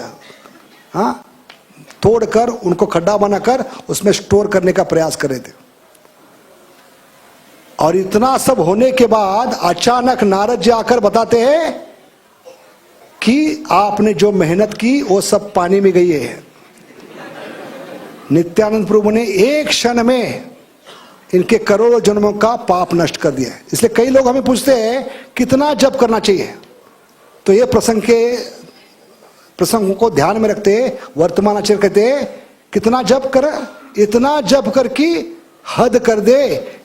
S1: तोड़कर उनको खड्डा बनाकर उसमें स्टोर करने का प्रयास कर रहे थे। और इतना सब होने के बाद अचानक नारद जी आकर बताते हैं कि आपने जो मेहनत की वो सब पानी में गई है। नित्यानंद प्रभु ने एक क्षण में इनके करोड़ों जन्मों का पाप नष्ट कर दिया है। इसलिए कई लोग हमें पूछते हैं कितना जप करना चाहिए, तो ये प्रसंग को ध्यान में रखते वर्तमान आचार्य कहते हैं कितना जप कर, इतना जप कर कि हद कर दे,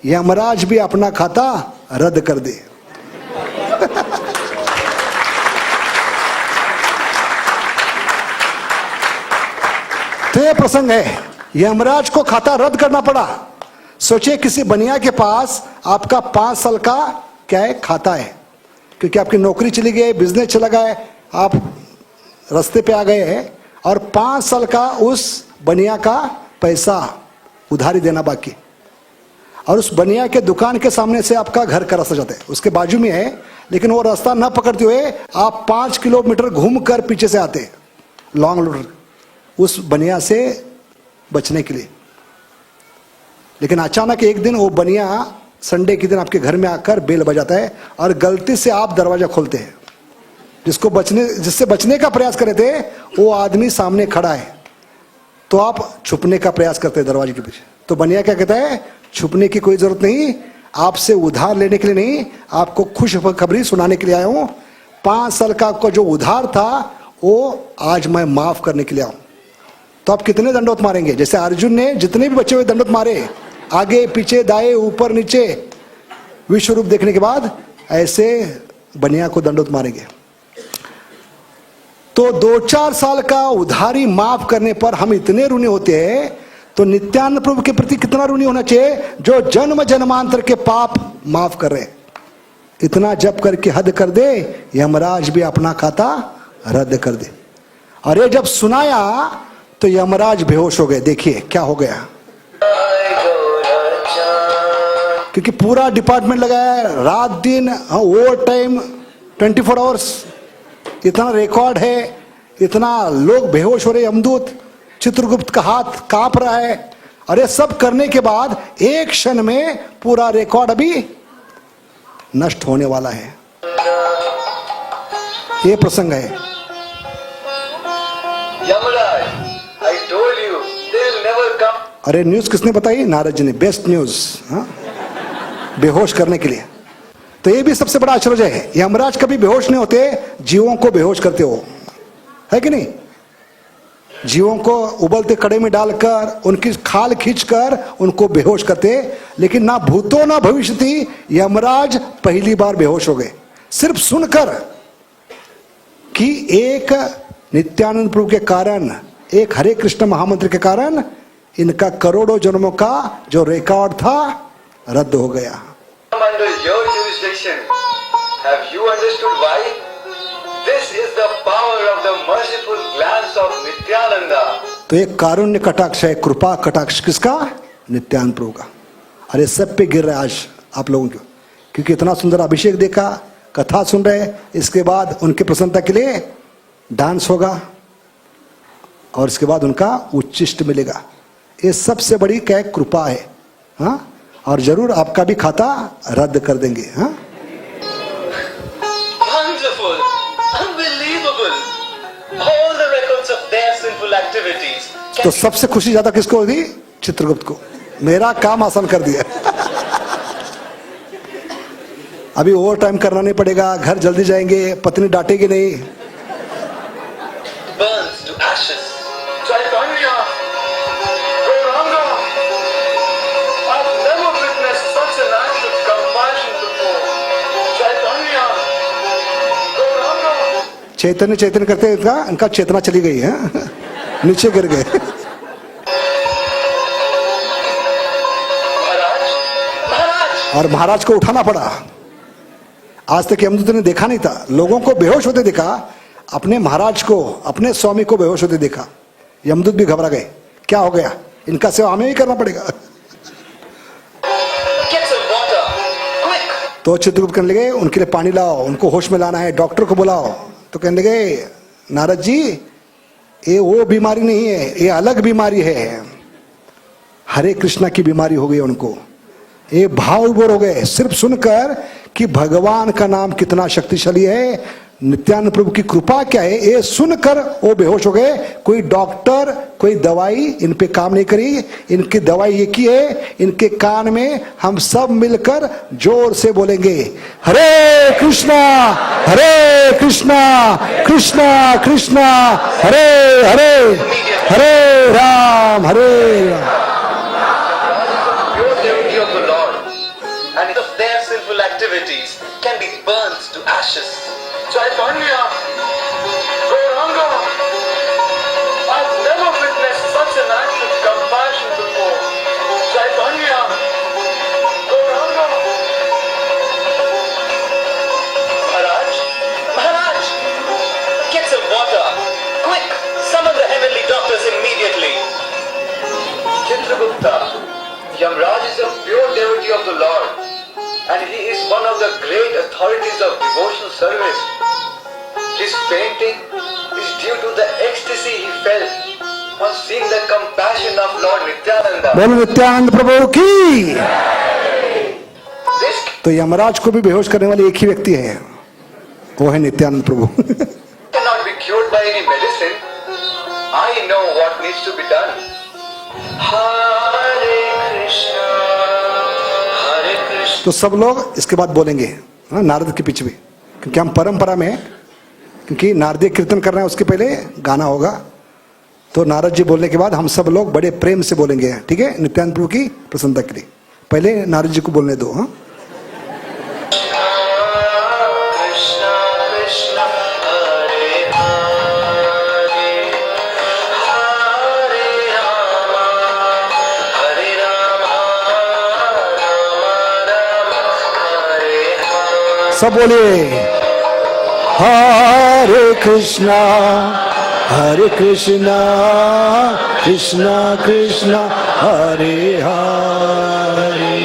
S1: यमराज भी अपना खाता रद्द कर दे। तो ये प्रसंग है, यमराज को खाता रद्द करना पड़ा। सोचिए किसी बनिया के पास आपका 5 साल का क्या है खाता है, क्योंकि आपकी नौकरी चली गई, बिजनेस चला गया, आप रास्ते पे आ गए हैं, और 5 साल का उस बनिया का पैसा उधारी देना बाकी, और उस बनिया के दुकान के सामने से आपका घर का रास्ता जाता है, उसके बाजू में है, लेकिन वो रास्ता न पकड़ते हुए आप 5 किलोमीटर घूमकर पीछे से आते लॉन्ग रूट उस बनिया से बचने के लिए। लेकिन अचानक एक दिन वो बनिया संडे के दिन आपके घर में आकर बेल बजाता है, और गलती से आप दरवाजा खोलते हैं। जिससे बचने का प्रयास कर रहे थे वो आदमी सामने खड़ा है, तो आप छुपने का प्रयास करते हैं दरवाजे के पीछे। तो बनिया क्या कहता है, छुपने की कोई जरूरत नहीं, आपसे उधार लेने के लिए नहीं, आपको खुशखबरी सुनाने के लिए आया हूं। 5 साल का आपका जो उधार था वो आज मैं माफ करने के लिए आऊं। तो आप कितने दंडोत मारेंगे? जैसे अर्जुन ने जितने भी बचे हुए दंडोत मारे, आगे पीछे दाएं ऊपर नीचे विश्व रूप देखने के बाद, ऐसे बनिया को दंडोत मारेंगे। तो 2-4 साल का उधारी माफ करने पर हम इतने ऋणी होते हैं, तो नित्यानंद प्रभु के प्रति कितना ऋणी होना चाहिए जो जन्म जन्मांतर के पाप माफ कर रहे। इतना जप करके हद कर दे, यमराज भी अपना खाता रद्द कर दे। और ये जब सुनाया तो यमराज बेहोश हो गए। देखिए क्या हो गया, क्योंकि पूरा डिपार्टमेंट लगाया है, रात दिन ओवर टाइम 24 आवर्स, इतना रिकॉर्ड है, इतना लोग बेहोश हो रहे, यमदूत, चित्रगुप्त का हाथ कांप रहा है, और ये सब करने के बाद एक क्षण में पूरा रिकॉर्ड अभी नष्ट होने वाला है। ये प्रसंग है।
S3: Yamaraj, I told you, they'll never come.
S1: अरे न्यूज किसने बताई? नारद जी ने, बेस्ट न्यूज, बेहोश करने के लिए। तो ये भी सबसे बड़ा आश्चर्य है, यमराज कभी बेहोश नहीं होते, जीवों को बेहोश करते हो, है कि नहीं? जीवों को उबलते कड़े में डालकर उनकी खाल खींचकर उनको बेहोश करते, लेकिन ना भूतो ना भविष्यति, यमराज पहली बार बेहोश हो गए सिर्फ सुनकर कि एक नित्यानंद प्रभु के कारण, एक हरे कृष्ण महामंत्र के कारण इनका करोड़ों जन्मों का जो रिकॉर्ड था रद्द हो गया।
S3: Under your jurisdiction, have you understood why? This is the power of the merciful glance of Nityananda.
S1: तो एक कारुण्य कटाक्ष है, कृपा कटाक्ष किसका? नित्यानंद प्रभु का। अरे सब पे गिर रहा है आज आप लोगों को, क्योंकि इतना सुंदर अभिषेक देखा, कथा सुन रहे, इसके बाद उनके प्रसन्नता के लिए डांस होगा, और इसके बाद उनका उच्चिष्ट मिलेगा। ये सबसे बड़ी क्या कृपा है, हाँ? और जरूर आपका भी खाता रद्द कर देंगे, हाँ?
S2: wonderful, unbelievable. All the records of their sinful activities
S1: तो
S2: can
S1: सबसे खुशी ज्यादा किसको होगी? चित्रगुप्त को। मेरा काम आसान कर दिया। अभी ओवर टाइम करना नहीं पड़ेगा, घर जल्दी जाएंगे, पत्नी डांटेगी नहीं।
S2: burns to ashes.
S3: Chaitanya, Gauranga, I've never witnessed such an act of compassion before. Chaitanya, Gauranga.
S1: चैतन्य चैतन्य करते इनका चेतना चली गई है, नीचे गिर गए।
S2: Maharaj, Maharaj,
S1: और महाराज को उठाना पड़ा। आज तक यमदूत ने देखा नहीं था, लोगों को बेहोश होते देखा, अपने महाराज को, अपने स्वामी को बेहोश होते देखा। यमदूत भी घबरा गए, क्या हो गया? इनका सेवा हमें ही करना पड़ेगा।
S2: get some water, quick.
S1: तो चित्रगुप्त कहने लगे उनके लिए पानी लाओ, उनको होश में लाना है, डॉक्टर को बुलाओ। तो कहने लगे नारद जी, ये वो बीमारी नहीं है, ये अलग बीमारी है। हरे कृष्णा की बीमारी हो गई उनको। ये भाव विभोर हो गए सिर्फ सुनकर कि भगवान का नाम कितना शक्तिशाली है, नित्यानंद प्रभु की कृपा क्या है, ये सुनकर वो बेहोश हो गए। कोई डॉक्टर, कोई दवाई इन पे काम नहीं करी। इनकी दवाई एक ही है, इनके कान में हम सब मिलकर जोर से बोलेंगे, हरे कृष्णा कृष्णा कृष्णा हरे हरे, हरे राम हरे Ram.
S2: Pure devotee of the Lord, and of their sinful activities can be burnt to ashes.
S3: Chaitanya, Gauranga, I've never witnessed such an act of compassion before. Chaitanya, Gauranga.
S2: Maharaj, Maharaj, get some water, quick! Summon the heavenly doctors immediately.
S3: Chitragupta, Yamraj is a pure devotee of the Lord, and he is one of the great authorities of devotional service. His fainting is due to the ecstasy he felt on seeing the compassion of Lord Nityananda.
S1: बोलो नित्यानंद प्रभु की।
S3: This
S1: तो यमराज को भी बेहोश करने वाले एक ही व्यक्ति है, वो है नित्यानंद प्रभु।
S3: cannot be cured by any medicine. I know what needs to be done.
S2: Hare Krishna, Hare Krishna.
S1: तो सब लोग इसके बाद बोलेंगे, हाँ, नारद के पीछे भी, क्योंकि हम परंपरा में, क्योंकि नारदीय कीर्तन करना है उसके पहले गाना होगा। तो नारद जी बोलने के बाद हम सब लोग बड़े प्रेम से बोलेंगे, ठीक है, नित्यानंद प्रभु की प्रसन्नता के लिए। पहले नारद जी को बोलने दो। हाँ,
S2: Krishna Krishna, Hare Hare, Hare Rama, Hare Rama, Rama Rama, Hare Hare.
S1: सब बोलिए, हरे कृष्णा कृष्णा कृष्णा हरे हरे,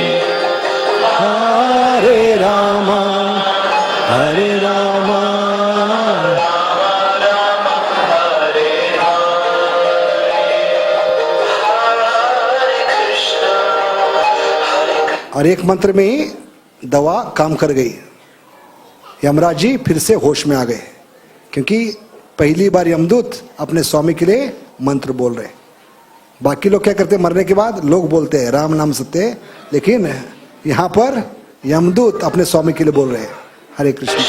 S1: हरे रामा और एक मंत्र में ही दवा काम कर गई। यमराज जी फिर से होश में आ गए, क्योंकि पहली बार यमदूत अपने स्वामी के लिए मंत्र बोल रहे। बाकी लोग क्या करते, मरने के बाद लोग बोलते हैं राम नाम सत्य, लेकिन यहाँ पर यमदूत अपने स्वामी के लिए बोल रहे हैं हरे कृष्ण।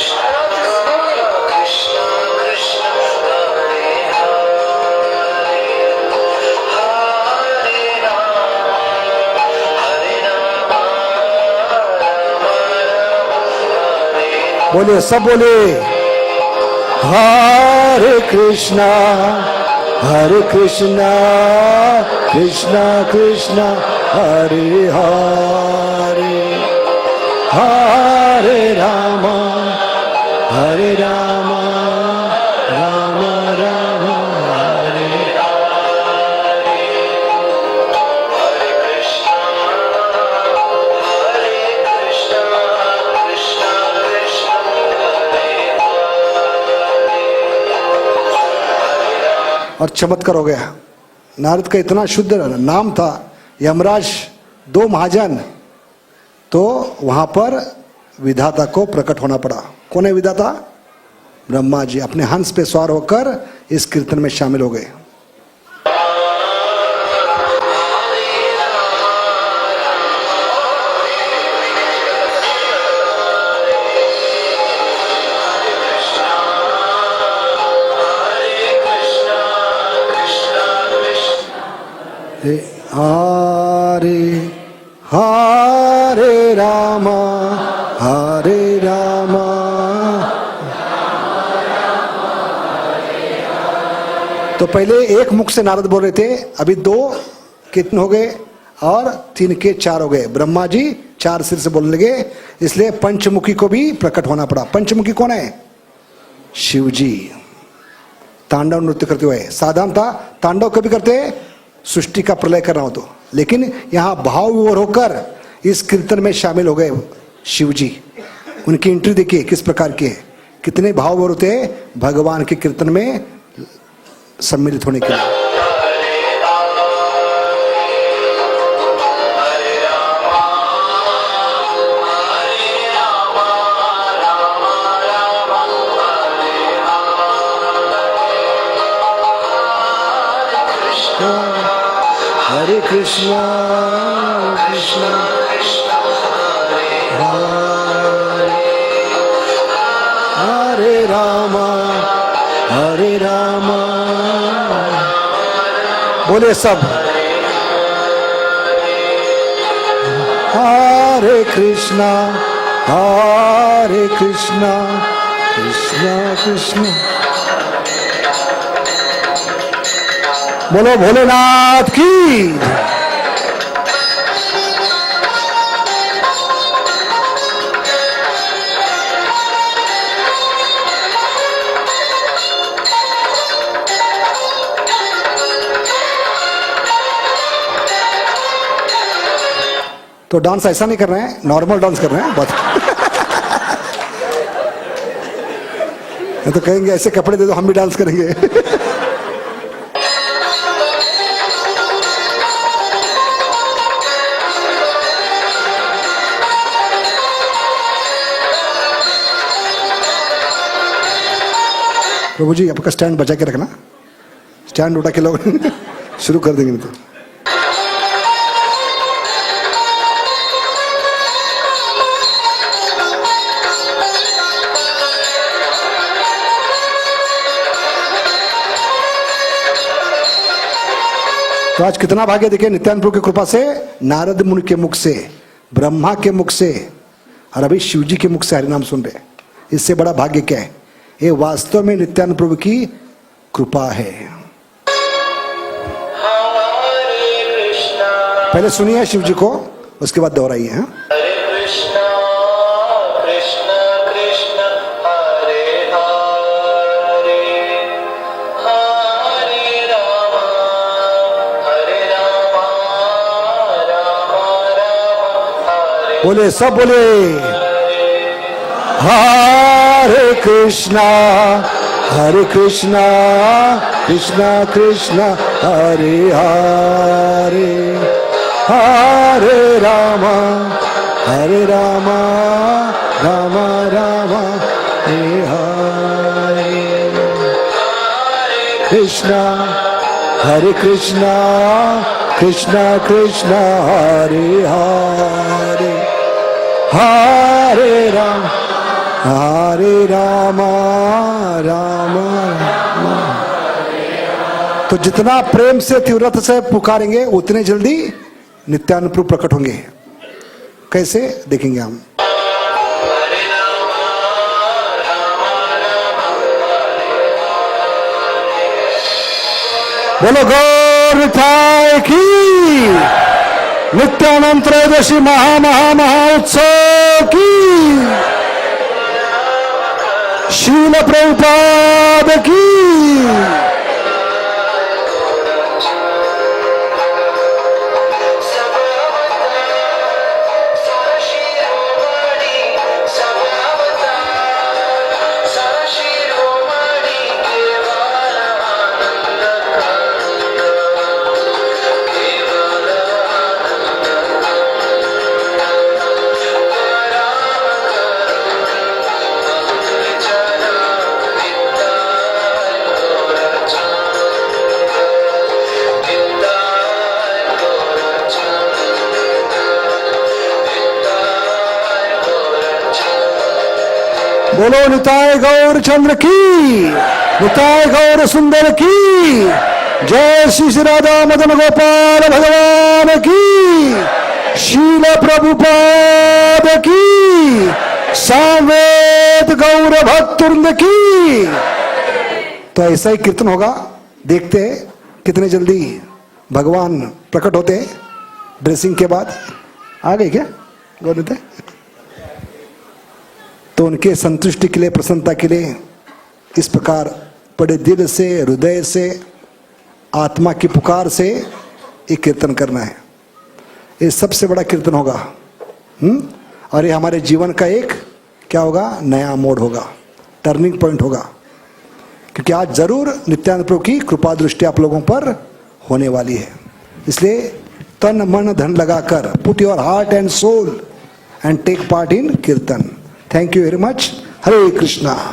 S1: बोले, सब बोले, हरे कृष्णा कृष्णा कृष्णा हरे हरे, हरे रामा राम राम हरे। और चमत्कार हो गया। नारद का इतना शुद्ध नाम था, यमराज दो महाजन, तो वहां पर विधाता को प्रकट होना पड़ा। कौन है विधाता? ब्रह्मा जी अपने हंस पे सवार होकर इस कीर्तन में शामिल हो गए। हरे हरे रामा हरे रामा। तो पहले एक मुख से नारद बोल रहे थे, अभी 2 कीर्तन हो गए और 3 के 4 हो गए। ब्रह्मा जी 4 सिर से बोलने लगे, इसलिए पंचमुखी को भी प्रकट होना पड़ा। पंचमुखी कौन है? शिव जी तांडव नृत्य करते हुए। साधारण था तांडव कभी करते सृष्टि का प्रलय कर रहा हो तो, लेकिन यहां भाव विभोर होकर इस कीर्तन में शामिल हो गए शिव जी। उनकी एंट्री देखिए किस प्रकार की है, कितने भाव विभोर होते हैं भगवान के कीर्तन में सम्मिलित होने के लिए। हरे कृष्णा कृष्णा हरे रामा हरे रामा। बोले सब। हरे कृष्णा कृष्णा कृष्णा। बोलो भोलेनाथ की। तो डांस ऐसा नहीं कर रहे हैं, नॉर्मल डांस कर रहे हैं बहुत। तो कहेंगे ऐसे कपड़े दे दो हम भी डांस करेंगे। प्रभु जी आपका स्टैंड बचा के रखना, स्टैंड उठा के लोग शुरू कर देंगे नहीं तो। तो आज कितना भाग्य देखिए नित्यानंद प्रभु की कृपा से, नारद मुनि के मुख से, ब्रह्मा के मुख से और अभी शिव जी के मुख से हरिनाम सुन रहे। इससे बड़ा भाग्य क्या है? ये वास्तव में नित्यानंद प्रभु की कृपा है। पहले सुनिए शिव जी को, उसके बाद दोहराइए। हैं
S2: हरे कृष्णा कृष्णा कृष्णा हरे हरे हरे रामा रामा रामा हरे।
S1: बोले सब बोले हरे कृष्णा कृष्णा कृष्णा हरे हरे हरे रामा रामा रामा हरे हरे कृष्णा कृष्णा कृष्णा हरे हरे हरे रामा रामा। तो जितना प्रेम से तीव्रता से पुकारेंगे उतने जल्दी नित्यानंद प्रभु प्रकट होंगे। कैसे देखेंगे हम। बोलो गौर निताय की। नित्यानंद त्रयोदशी महाउत्सव की। शील प्रभुपाद की। बोलो निताय गौर चंद्र की, निताय गौर सुंदर की, जय श्री श्री राधा मदन गोपाल भगवान की, शील प्रभुपाद की, सामवेद गौर भक्तवृंद की। तो ऐसा ही कीर्तन होगा। देखते हैं कितने जल्दी भगवान प्रकट होते हैं। ड्रेसिंग के बाद आ गए क्या गौरते? तो उनके संतुष्टि के लिए, प्रसन्नता के लिए इस प्रकार बड़े दिल से, हृदय से, आत्मा की पुकार से ये कीर्तन करना है। ये सबसे बड़ा कीर्तन होगा। और ये हमारे जीवन का एक क्या होगा? नया मोड़ होगा, टर्निंग पॉइंट होगा। क्योंकि आज जरूर नित्यानंद प्रभु की कृपा दृष्टि आप लोगों पर होने वाली है। इसलिए तन मन धन लगाकर put your heart and soul and take part in kirtan. Thank you very much. Hare Krishna.